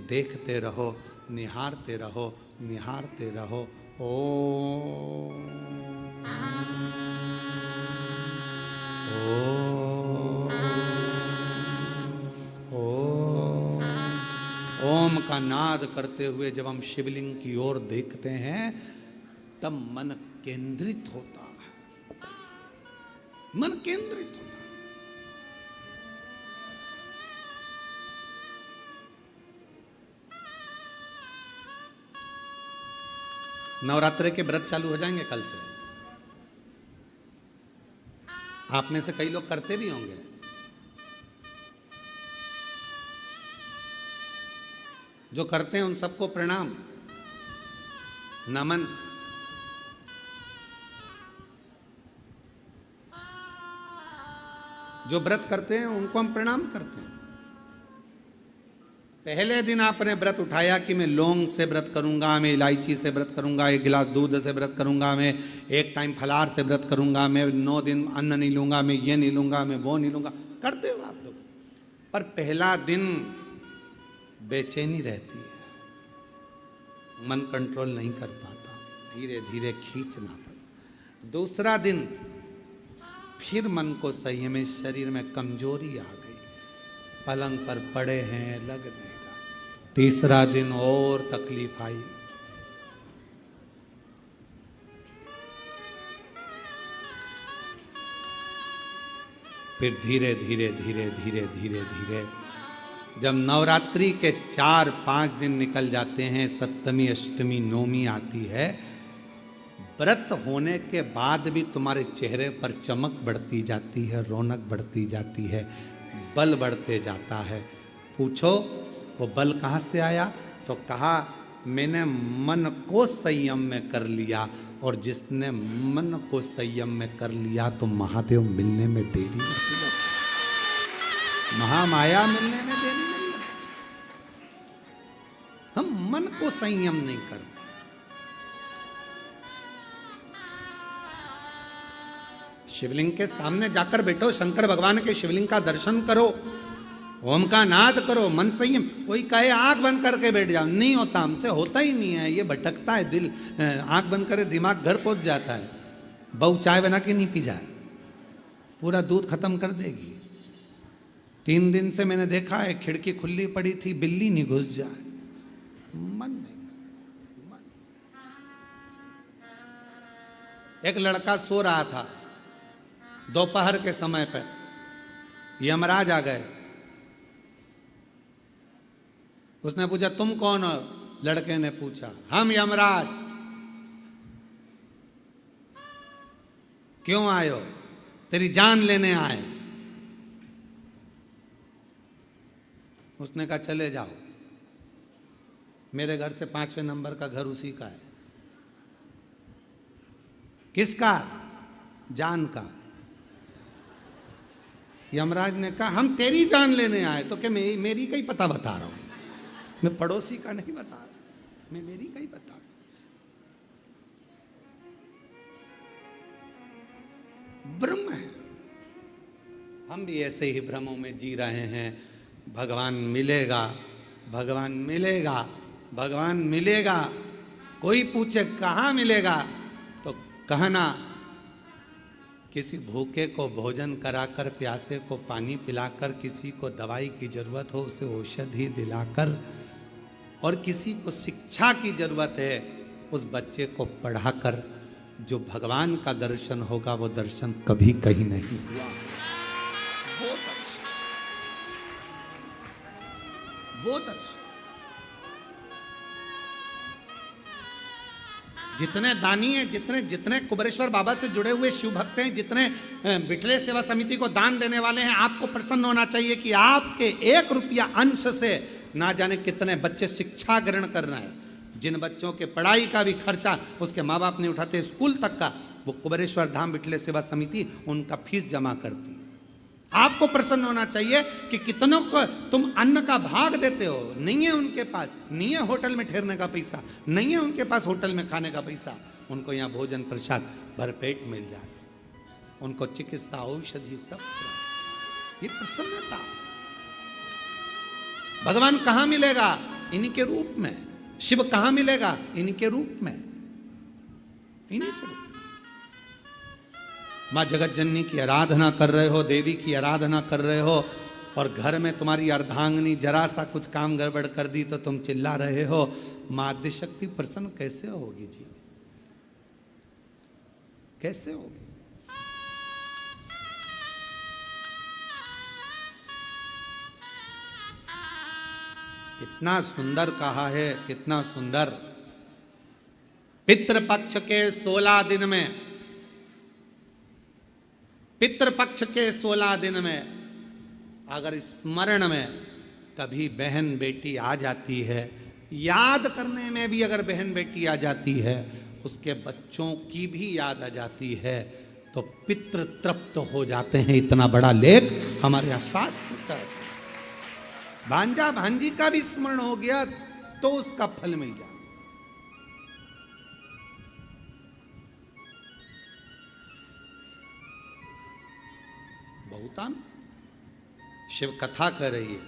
देखते रहो, निहारते रहो, निहारते रहो। ओम का नाद करते हुए जब हम शिवलिंग की ओर देखते हैं तब मन केंद्रित होता है, मन केंद्रित होता है। नवरात्रि के व्रत चालू हो जाएंगे कल से। आप में से कई लोग करते भी होंगे। जो करते हैं उन सबको प्रणाम, नमन। जो व्रत करते हैं उनको हम प्रणाम करते हैं। पहले दिन आपने व्रत उठाया कि मैं लौंग से व्रत करूंगा, मैं इलायची से व्रत करूंगा, 1 गिलास दूध से व्रत करूंगा, मैं 1 टाइम फलाहार से व्रत करूंगा, मैं 9 दिन अन्न नहीं लूंगा, मैं ये नहीं लूंगा, मैं वो नहीं लूंगा। करते हो आप लोग। पर पहला दिन बेचैनी रहती है, मन कंट्रोल नहीं कर पाता, धीरे धीरे खींचना पड़ता। दूसरा दिन फिर मन को संयम में, शरीर में कमजोरी आ गई, पलंग पर पड़े हैं, लग नहीं रहा। तीसरा दिन और तकलीफ आई। फिर धीरे धीरे धीरे धीरे धीरे धीरे जब नवरात्रि के 4-5 दिन निकल जाते हैं, सप्तमी, अष्टमी, नवमी आती है, व्रत होने के बाद भी तुम्हारे चेहरे पर चमक बढ़ती जाती है, रौनक बढ़ती जाती है, बल बढ़ते जाता है। पूछो वो बल कहाँ से आया? तो कहा मैंने मन को संयम में कर लिया, और जिसने मन को संयम में कर लिया तो महादेव मिलने में देरी नहीं लगती, महामाया मिलने में देरी नहीं लगती। हम मन को संयम नहीं करते। शिवलिंग के सामने जाकर बैठो, शंकर भगवान के शिवलिंग का दर्शन करो, ओम का नाद करो, मन संयम। कोई कहे आंख बंद करके बैठ जाओ, नहीं होता, हमसे होता ही नहीं है, ये भटकता है दिल। आंख बंद करे दिमाग घर पहुंच जाता है। बहू चाय बना के नहीं पी जाए, पूरा दूध खत्म कर देगी। 3 दिन से मैंने देखा है, खिड़की खुली पड़ी थी, बिल्ली नहीं घुस जाए, मन नहीं। एक लड़का सो रहा था दोपहर के समय पर, यमराज आ गए। उसने पूछा तुम कौन हो? लड़के ने पूछा हम यमराज। क्यों आए हो? तेरी जान लेने आए। उसने कहा चले जाओ, मेरे घर से 5वें नंबर का घर उसी का है। किसका? जान का। यमराज ने कहा हम तेरी जान लेने आए। तो क्या मेरी का ही पता बता रहा हूं, मैं पड़ोसी का नहीं बता रहा, मैं मेरी का ही बता रहा हूं। ब्रह्म है, हम भी ऐसे ही भ्रमों में जी रहे हैं। भगवान मिलेगा, भगवान मिलेगा, भगवान मिलेगा। कोई पूछे कहाँ मिलेगा तो कहना किसी भूखे को भोजन कराकर, प्यासे को पानी पिलाकर, किसी को दवाई की जरूरत हो उसे औषधि दिलाकर, और किसी को शिक्षा की जरूरत है उस बच्चे को पढ़ाकर जो भगवान का दर्शन होगा वो दर्शन कभी कहीं नहीं हुआ। वो दर्शन जितने दानी हैं, जितने कुबेरेश्वर बाबा से जुड़े हुए शिव भक्त हैं, जितने बिठले सेवा समिति को दान देने वाले हैं, आपको प्रसन्न होना चाहिए कि आपके 1 रुपया अंश से ना जाने कितने बच्चे शिक्षा ग्रहण कर रहे हैं। जिन बच्चों के पढ़ाई का भी खर्चा उसके माँ बाप नहीं उठाते, स्कूल तक का, वो कुबेरेश्वर धाम विठले सेवा समिति उनका फीस जमा करती। आपको प्रसन्न होना चाहिए कि कितनों को तुम अन्न का भाग देते हो। नहीं है उनके पास, नहीं है होटल में ठहरने का पैसा, नहीं है उनके पास होटल में खाने का पैसा, उनको यहाँ भोजन प्रसाद भरपेट मिल जाए, उनको चिकित्सा औषधि सब, ये प्रसन्नता। भगवान कहां मिलेगा? इन्हीं के रूप में। शिव कहां मिलेगा? इन्हीं के रूप में, इन्हीं के रूप में। मां जगत जननी की आराधना कर रहे हो, देवी की आराधना कर रहे हो, और घर में तुम्हारी अर्धांगिनी जरा सा कुछ काम गड़बड़ कर दी तो तुम चिल्ला रहे हो। मां आद्यशक्ति प्रसन्न कैसे होगी जी? कैसे होगी? कितना सुंदर कहा है, कितना सुंदर। पितृपक्ष के 16 दिन में, पितृपक्ष के 16 दिन में अगर स्मरण में कभी बहन बेटी आ जाती है, याद करने में भी अगर बहन बेटी आ जाती है, उसके बच्चों की भी याद आ जाती है, तो पितृ तृप्त हो जाते हैं। इतना बड़ा लेख हमारे यहाँ शास्त्र का। भांजा भांजी का भी स्मरण हो गया तो उसका फल मिल गया। बहुता में शिव कथा कर रही है।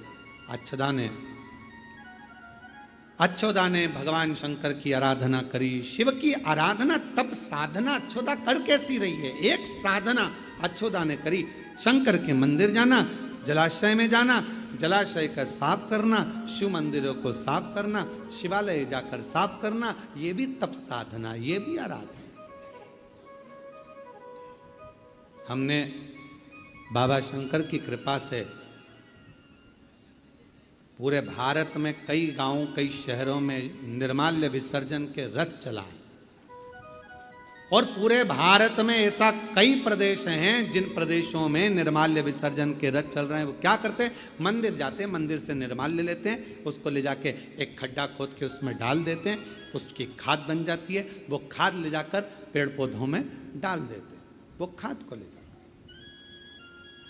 अच्छोदा ने भगवान शंकर की आराधना करी। शिव की आराधना तब साधना अच्छोदा कर कैसी रही है? एक साधना अच्छोदा ने करी, शंकर के मंदिर जाना, जलाशय में जाना, जलाशय का साफ करना, शिव मंदिरों को साफ करना, शिवालय जाकर साफ करना, ये भी तप साधना, ये भी आराधना। हमने बाबा शंकर की कृपा से पूरे भारत में कई गांवों, कई शहरों में निर्माल्य विसर्जन के रथ चलाए, और पूरे भारत में ऐसा कई प्रदेश हैं जिन प्रदेशों में निर्माल्य विसर्जन के रथ चल रहे हैं। वो क्या करते हैं? मंदिर जाते हैं, मंदिर से निर्माल्य लेते हैं, उसको ले जाके एक खड्डा खोद के उसमें डाल देते हैं, उसकी खाद बन जाती है। वो खाद ले जाकर पेड़ पौधों में डाल देते हैं, वो खाद को ले जाकर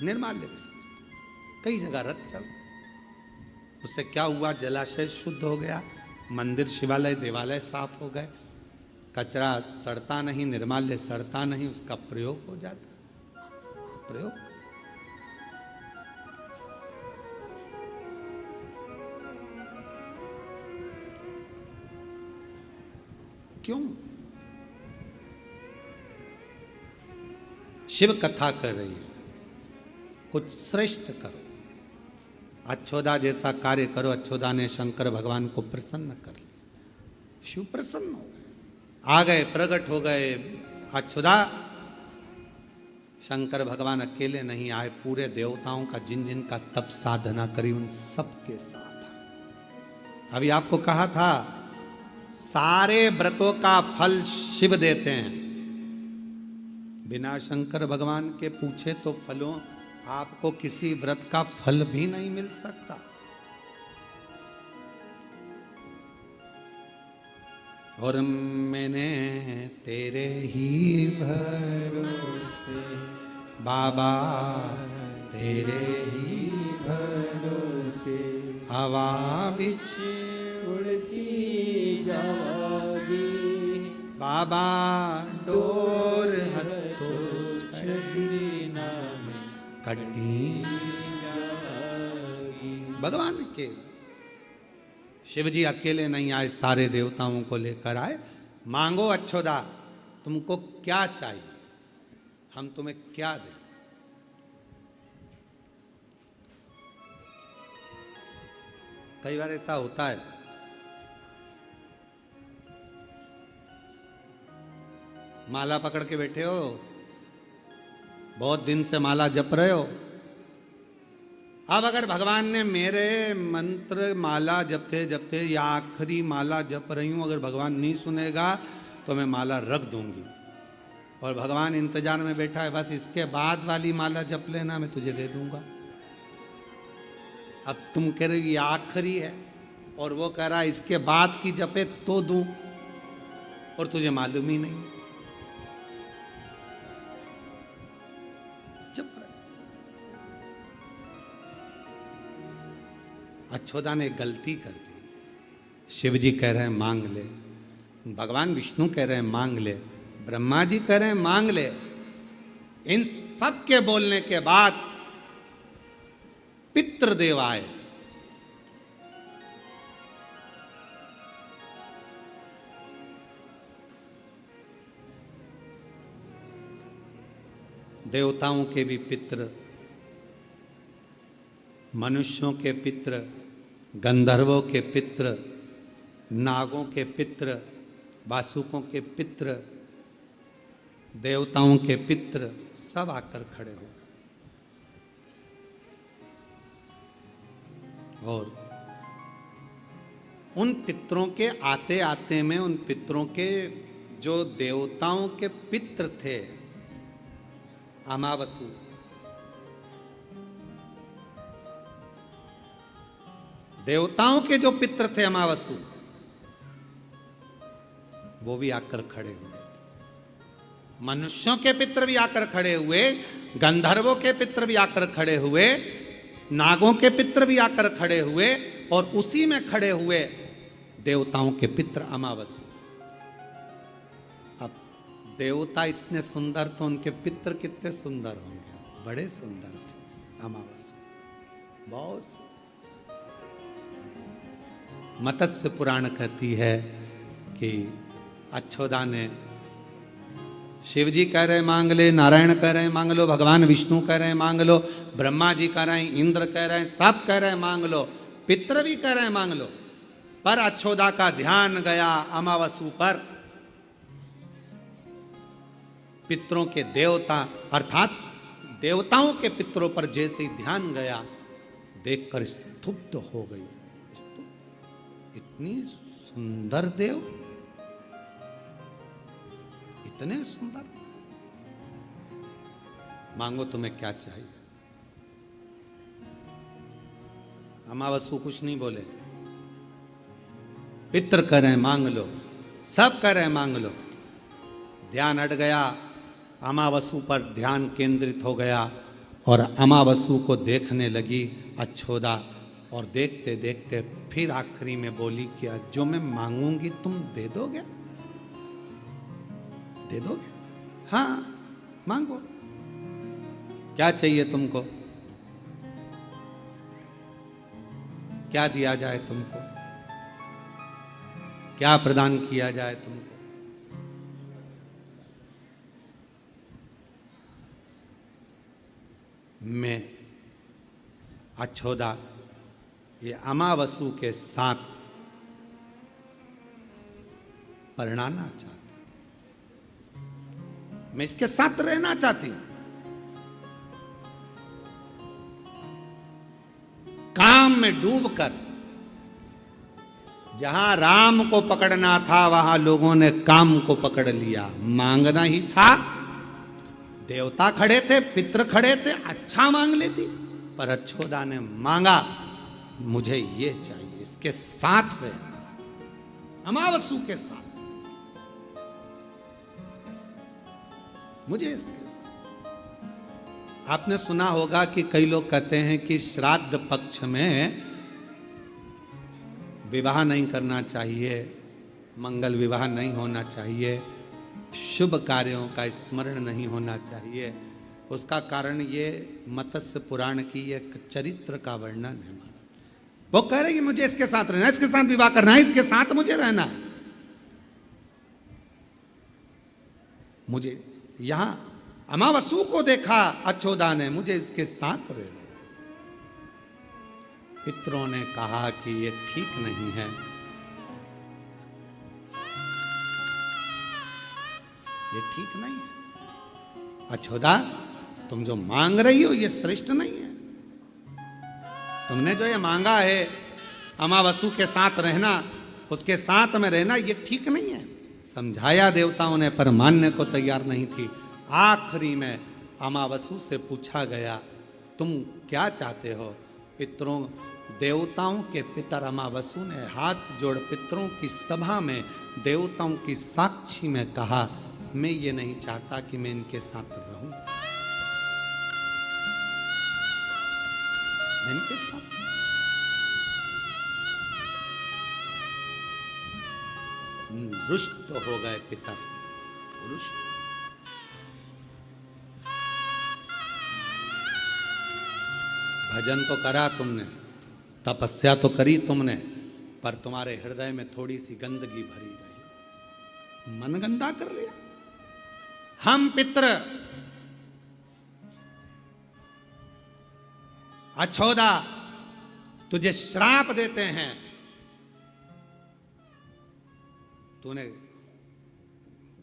निर्माल्य विसर्जन। कई जगह रथ चल, उससे क्या हुआ? जलाशय शुद्ध हो गया, मंदिर, शिवालय, देवालय साफ हो गए, कचरा सड़ता नहीं, निर्माल्य सड़ता नहीं, उसका प्रयोग हो जाता। प्रयोग क्यों? शिव कथा कर रही है, कुछ श्रेष्ठ करो। अच्छोदा जैसा कार्य करो। अच्छोदा ने शंकर भगवान को प्रसन्न कर लिया, शिव प्रसन्न हो गए, आ गए, प्रकट हो गए। अच्छोदा, शंकर भगवान अकेले नहीं आए, पूरे देवताओं का जिन जिन का तप साधना करी उन सब के साथ आए। अभी आपको कहा था सारे व्रतों का फल शिव देते हैं, बिना शंकर भगवान के पूछे तो फलों आपको किसी व्रत का फल भी नहीं मिल सकता। और मैंने तेरे ही भरोसे बाबा, तेरे ही भरोसे हवा बिच उड़ती जागी, बाबा डोर हथो छड़ी नाम कटी जागी। भगवान के शिव जी अकेले नहीं आए, सारे देवताओं को लेकर आए। मांगो अच्छोदा, तुमको क्या चाहिए, हम तुम्हें क्या दें। कई बार ऐसा होता है, माला पकड़ के बैठे हो, बहुत दिन से माला जप रहे हो। अब अगर भगवान ने मेरे मंत्र माला जपते जपते या आखिरी माला जप रही हूं, अगर भगवान नहीं सुनेगा तो मैं माला रख दूंगी, और भगवान इंतजार में बैठा है, बस इसके बाद वाली माला जप लेना, मैं तुझे दे दूंगा। अब तुम कह रहे हो ये आखिरी है, और वो कह रहा है इसके बाद की जपे तो दूं, और तुझे मालूम ही नहीं। अच्छोदा ने गलती कर दी। शिव जी कह रहे हैं मांग ले, भगवान विष्णु कह रहे हैं मांग ले, ब्रह्मा जी कह रहे हैं मांग ले। इन सब के बोलने के बाद पितृदेव आए। देवताओं के भी पितृ, मनुष्यों के पितृ, गंधर्वों के पितृ, नागों के पितृ, वासुकों के पितृ, देवताओं के पितृ सब आकर खड़े हो गए। और उन पितरों के आते आते में उन पितरों के जो देवताओं के पितृ थे, अमावसु, देवताओं के जो पितृ थे अमावसु, वो भी आकर खड़े हुए। मनुष्यों के पितृ भी आकर खड़े हुए, गंधर्वों के पितृ भी आकर खड़े हुए, नागों के पितृ भी आकर खड़े हुए, और उसी में खड़े हुए देवताओं के पितृ अमावसु। अब देवता इतने सुंदर तो उनके पितृ कितने सुंदर होंगे, बड़े सुंदर थे अमावसु, बहुत सुंदर। मत्स्य पुराण कहती है कि अच्छोदा ने, शिव जी कह रहे मांग ले, नारायण कह रहे मांग लो, भगवान विष्णु कह रहे मांग लो, ब्रह्मा जी कह रहे हैं, इंद्र कह रहे हैं, सब कह रहे हैं मांग लो, पितृ भी कह रहे हैं मांग लो। पर अच्छोदा का ध्यान गया अमावसु पर। पितरों के देवता अर्थात देवताओं के पितरों पर जैसे ही ध्यान गया, देखकर स्तुब्ध हो गई। इतनी सुंदर देव, इतने सुंदर, मांगो तुम्हें क्या चाहिए। अमावसु कुछ नहीं बोले, पितृ कह रहे हैं मांग लो, सब कह रहे हैं मांग लो। ध्यान हट गया, अमावसु पर ध्यान केंद्रित हो गया और अमावसु को देखने लगी अच्छोदा। और देखते देखते फिर आखिरी में बोली कि जो मैं मांगूंगी तुम दे दोगे, दे दोगे? हाँ मांगो, क्या चाहिए तुमको, क्या दिया जाए तुमको, क्या प्रदान किया जाए तुमको। मैं अच्छोदा ये अमावसु के साथ परिणाना चाहती हूं, मैं इसके साथ रहना चाहती हूं। काम में डूबकर, जहां राम को पकड़ना था वहां लोगों ने काम को पकड़ लिया। मांगना ही था, देवता खड़े थे, पितृ खड़े थे, अच्छा मांग लेती। पर अच्छोदा ने मांगा मुझे ये चाहिए, इसके साथ रहना, अमावसु के साथ, मुझे इसके साथ। आपने सुना होगा कि कई लोग कहते हैं कि श्राद्ध पक्ष में विवाह नहीं करना चाहिए, मंगल विवाह नहीं होना चाहिए, शुभ कार्यों का स्मरण नहीं होना चाहिए। उसका कारण ये मत्स्य पुराण की एक चरित्र का वर्णन है। वो कह रहे हैं कि मुझे इसके साथ रहना है, इसके साथ विवाह करना है, इसके साथ मुझे रहना है। मुझे यहां अमावसु को देखा अच्छोदा ने, मुझे इसके साथ रहना। पितरों ने कहा कि ये ठीक नहीं है, ये ठीक नहीं है। अच्छोदा तुम जो मांग रही हो ये श्रेष्ठ नहीं है। तुमने जो ये मांगा है अमावसु के साथ रहना, उसके साथ में रहना, ये ठीक नहीं है। समझाया देवताओं ने पर मानने को तैयार नहीं थी। आखिरी में अमावसु से पूछा गया तुम क्या चाहते हो। पितरों, देवताओं के पितर अमावसु ने हाथ जोड़ पितरों की सभा में देवताओं की साक्षी में कहा, मैं ये नहीं चाहता कि मैं इनके साथ रहूं, मैं इनके साथ। रुष्ट हो गए पितर। रुष्ट। भजन तो करा तुमने, तपस्या तो करी तुमने, पर तुम्हारे हृदय में थोड़ी सी गंदगी भरी रही, मन गंदा कर लिया। हम पितर अछोदा तुझे श्राप देते हैं, तूने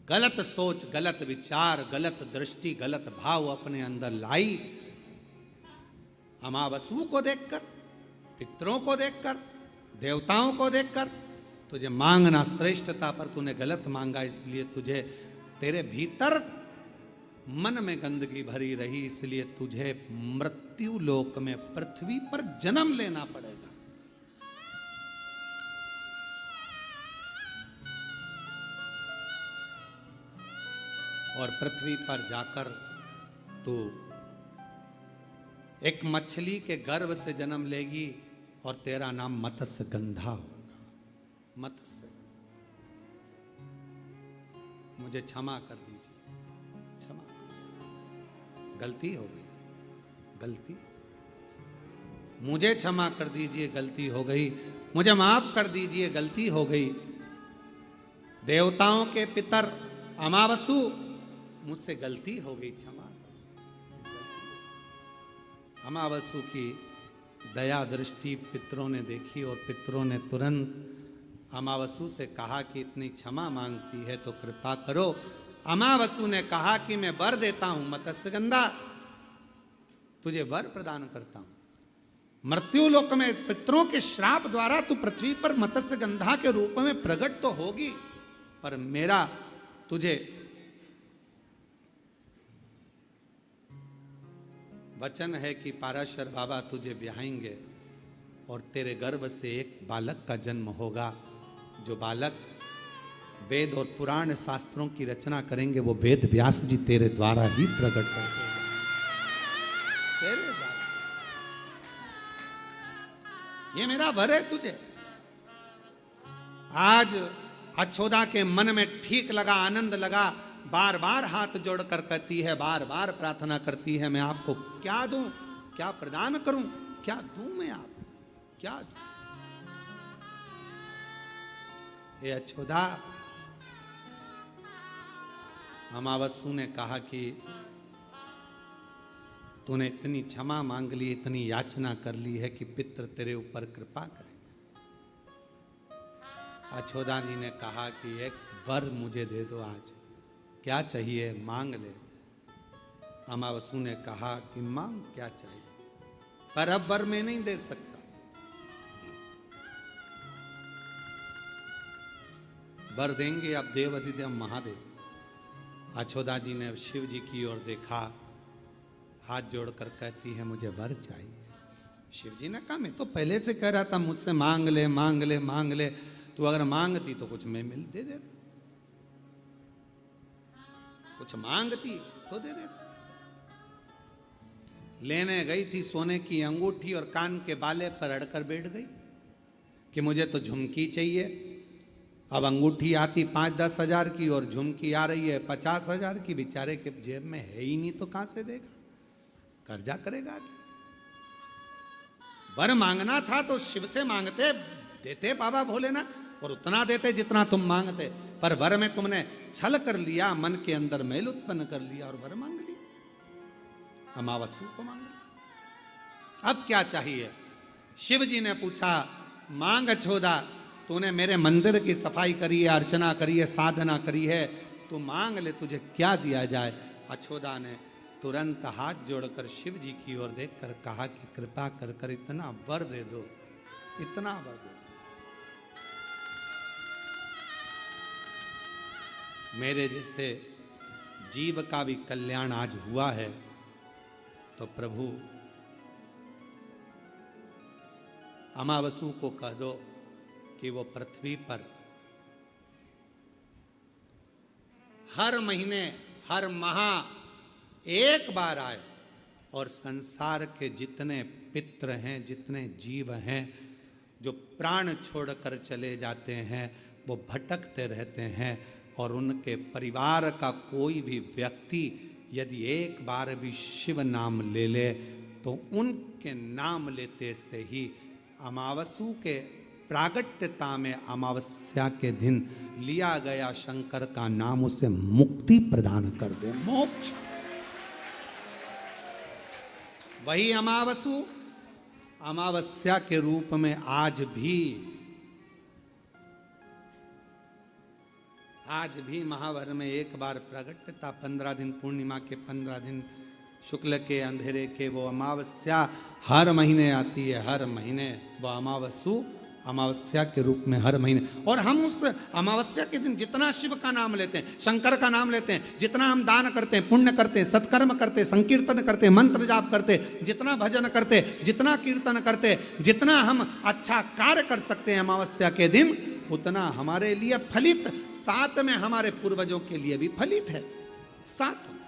गलत सोच, गलत विचार, गलत दृष्टि, गलत भाव अपने अंदर लाई। अमावस्या को देखकर, पितरों को देखकर, देवताओं को देखकर तुझे मांगना श्रेष्ठता, पर तूने गलत मांगा, इसलिए तुझे तेरे भीतर मन में गंदगी भरी रही, इसलिए तुझे मृत्यु लोक में पृथ्वी पर जन्म लेना पड़ेगा। और पृथ्वी पर जाकर तू एक मछली के गर्भ से जन्म लेगी और तेरा नाम मत्स्य गंधा होगा। मत्स्य। मुझे क्षमा कर दीजिए, क्षमा, गलती हो गई, गलती, मुझे क्षमा कर दीजिए, गलती हो गई, मुझे माफ कर दीजिए, गलती हो गई। देवताओं के पितर अमावसु, मुझसे गलती हो गई, क्षमा। अमावसु की दया दृष्टि पितरों ने देखी और पितरों ने तुरंत अमावसु से कहा कि इतनी क्षमा मांगती है तो कृपा करो। अमावसु ने कहा कि मैं वर देता हूं मत्स्यगंधा, तुझे वर प्रदान करता हूं। मृत्यु लोक में पितरों के श्राप द्वारा तू पृथ्वी पर मत्स्यगंधा के रूप में प्रकट तो होगी, पर मेरा तुझे वचन है कि पाराशर बाबा तुझे ब्याहेंगे और तेरे गर्भ से एक बालक का जन्म होगा। जो बालक वेद और पुराण शास्त्रों की रचना करेंगे, वो वेद व्यास जी तेरे द्वारा ही प्रकट होंगे, तेरे द्वारा। ये मेरा वर है तुझे। आज अछोदा के मन में ठीक लगा, आनंद लगा, बार बार हाथ जोड़कर कहती है, बार बार प्रार्थना करती है, मैं आपको क्या दूं, क्या प्रदान करूं, क्या दूं मैं आपको, क्या दूं? हे अछोदा, अमावस्या ने कहा कि तूने इतनी क्षमा मांग ली, इतनी याचना कर ली है कि पितर तेरे ऊपर कृपा करेंगे। अछोदा जी ने कहा कि एक वर मुझे दे दो, आज क्या चाहिए मांग ले। अमावस्या ने कहा कि मांग क्या चाहिए, पर अब वर मैं नहीं दे सकता। वर देंगे अब देव अधिदेव महादेव। अछोदा जी ने शिव जी की ओर देखा, हाथ जोड़कर कहती है मुझे वर चाहिए। शिव जी ने कहा मैं तो पहले से कह रहा था मुझसे मांग ले, मांग ले, मांग ले, तू अगर मांगती तो कुछ मैं मिल दे देता, कुछ मांगती तो दे देता। लेने गई थी सोने की अंगूठी और कान के बाले पर अड़कर बैठ गई कि मुझे तो झुमकी चाहिए। अब अंगूठी आती 5-10 हजार की और झुमकी आ रही है 50 हजार की। बेचारे के जेब में है ही नहीं तो कहां से देगा, कर्जा करेगा। वर मांगना था तो शिव से मांगते, देते बाबा भोलेनाथ, और उतना देते जितना तुम मांगते, पर वर में तुमने छल कर लिया, मन के अंदर मैल उत्पन्न कर लिया और वर मांग लिया, अमावस्या को मांग लिया। अब क्या चाहिए? शिव जी ने पूछा, मांग अछोदा, तूने मेरे मंदिर की सफाई करी है, अर्चना करी है, साधना करी है, तू मांग ले, तुझे क्या दिया जाए। अछोदा ने तुरंत हाथ जोड़कर शिव जी की ओर देखकर कहा कि कृपा कर कर इतना वर दे दो, इतना वर दे दो। मेरे जैसे जीव का भी कल्याण आज हुआ है, तो प्रभु अमावस्या को कह दो कि वो पृथ्वी पर हर महीने, हर माह एक बार आए और संसार के जितने पित्र हैं, जितने जीव हैं जो प्राण छोड़कर चले जाते हैं, वो भटकते रहते हैं और उनके परिवार का कोई भी व्यक्ति यदि एक बार भी शिव नाम ले ले तो उनके नाम लेते से ही अमावस्या के प्रागट्यता में अमावस्या के दिन लिया गया शंकर का नाम उसे मुक्ति प्रदान कर दे, मोक्ष। वही अमावस्या के रूप में आज भी महावर में एक बार प्रगटता, 15 दिन पूर्णिमा के 15 दिन शुक्ल के अंधेरे के वो अमावस्या हर महीने आती है, हर महीने वो अमावस्या के रूप में हर महीने। और हम उस अमावस्या के दिन जितना शिव का नाम लेते हैं, शंकर का नाम लेते हैं, जितना हम दान करते हैं, पुण्य करते हैं, सत्कर्म करते हैं, संकीर्तन करते हैं, मंत्र जाप करते हैं, जितना भजन करते हैं, जितना कीर्तन करते हैं, जितना हम अच्छा कार्य कर सकते हैं अमावस्या के दिन, उतना हमारे लिए फलित, साथ में हमारे पूर्वजों के लिए भी फलित है, साथ में।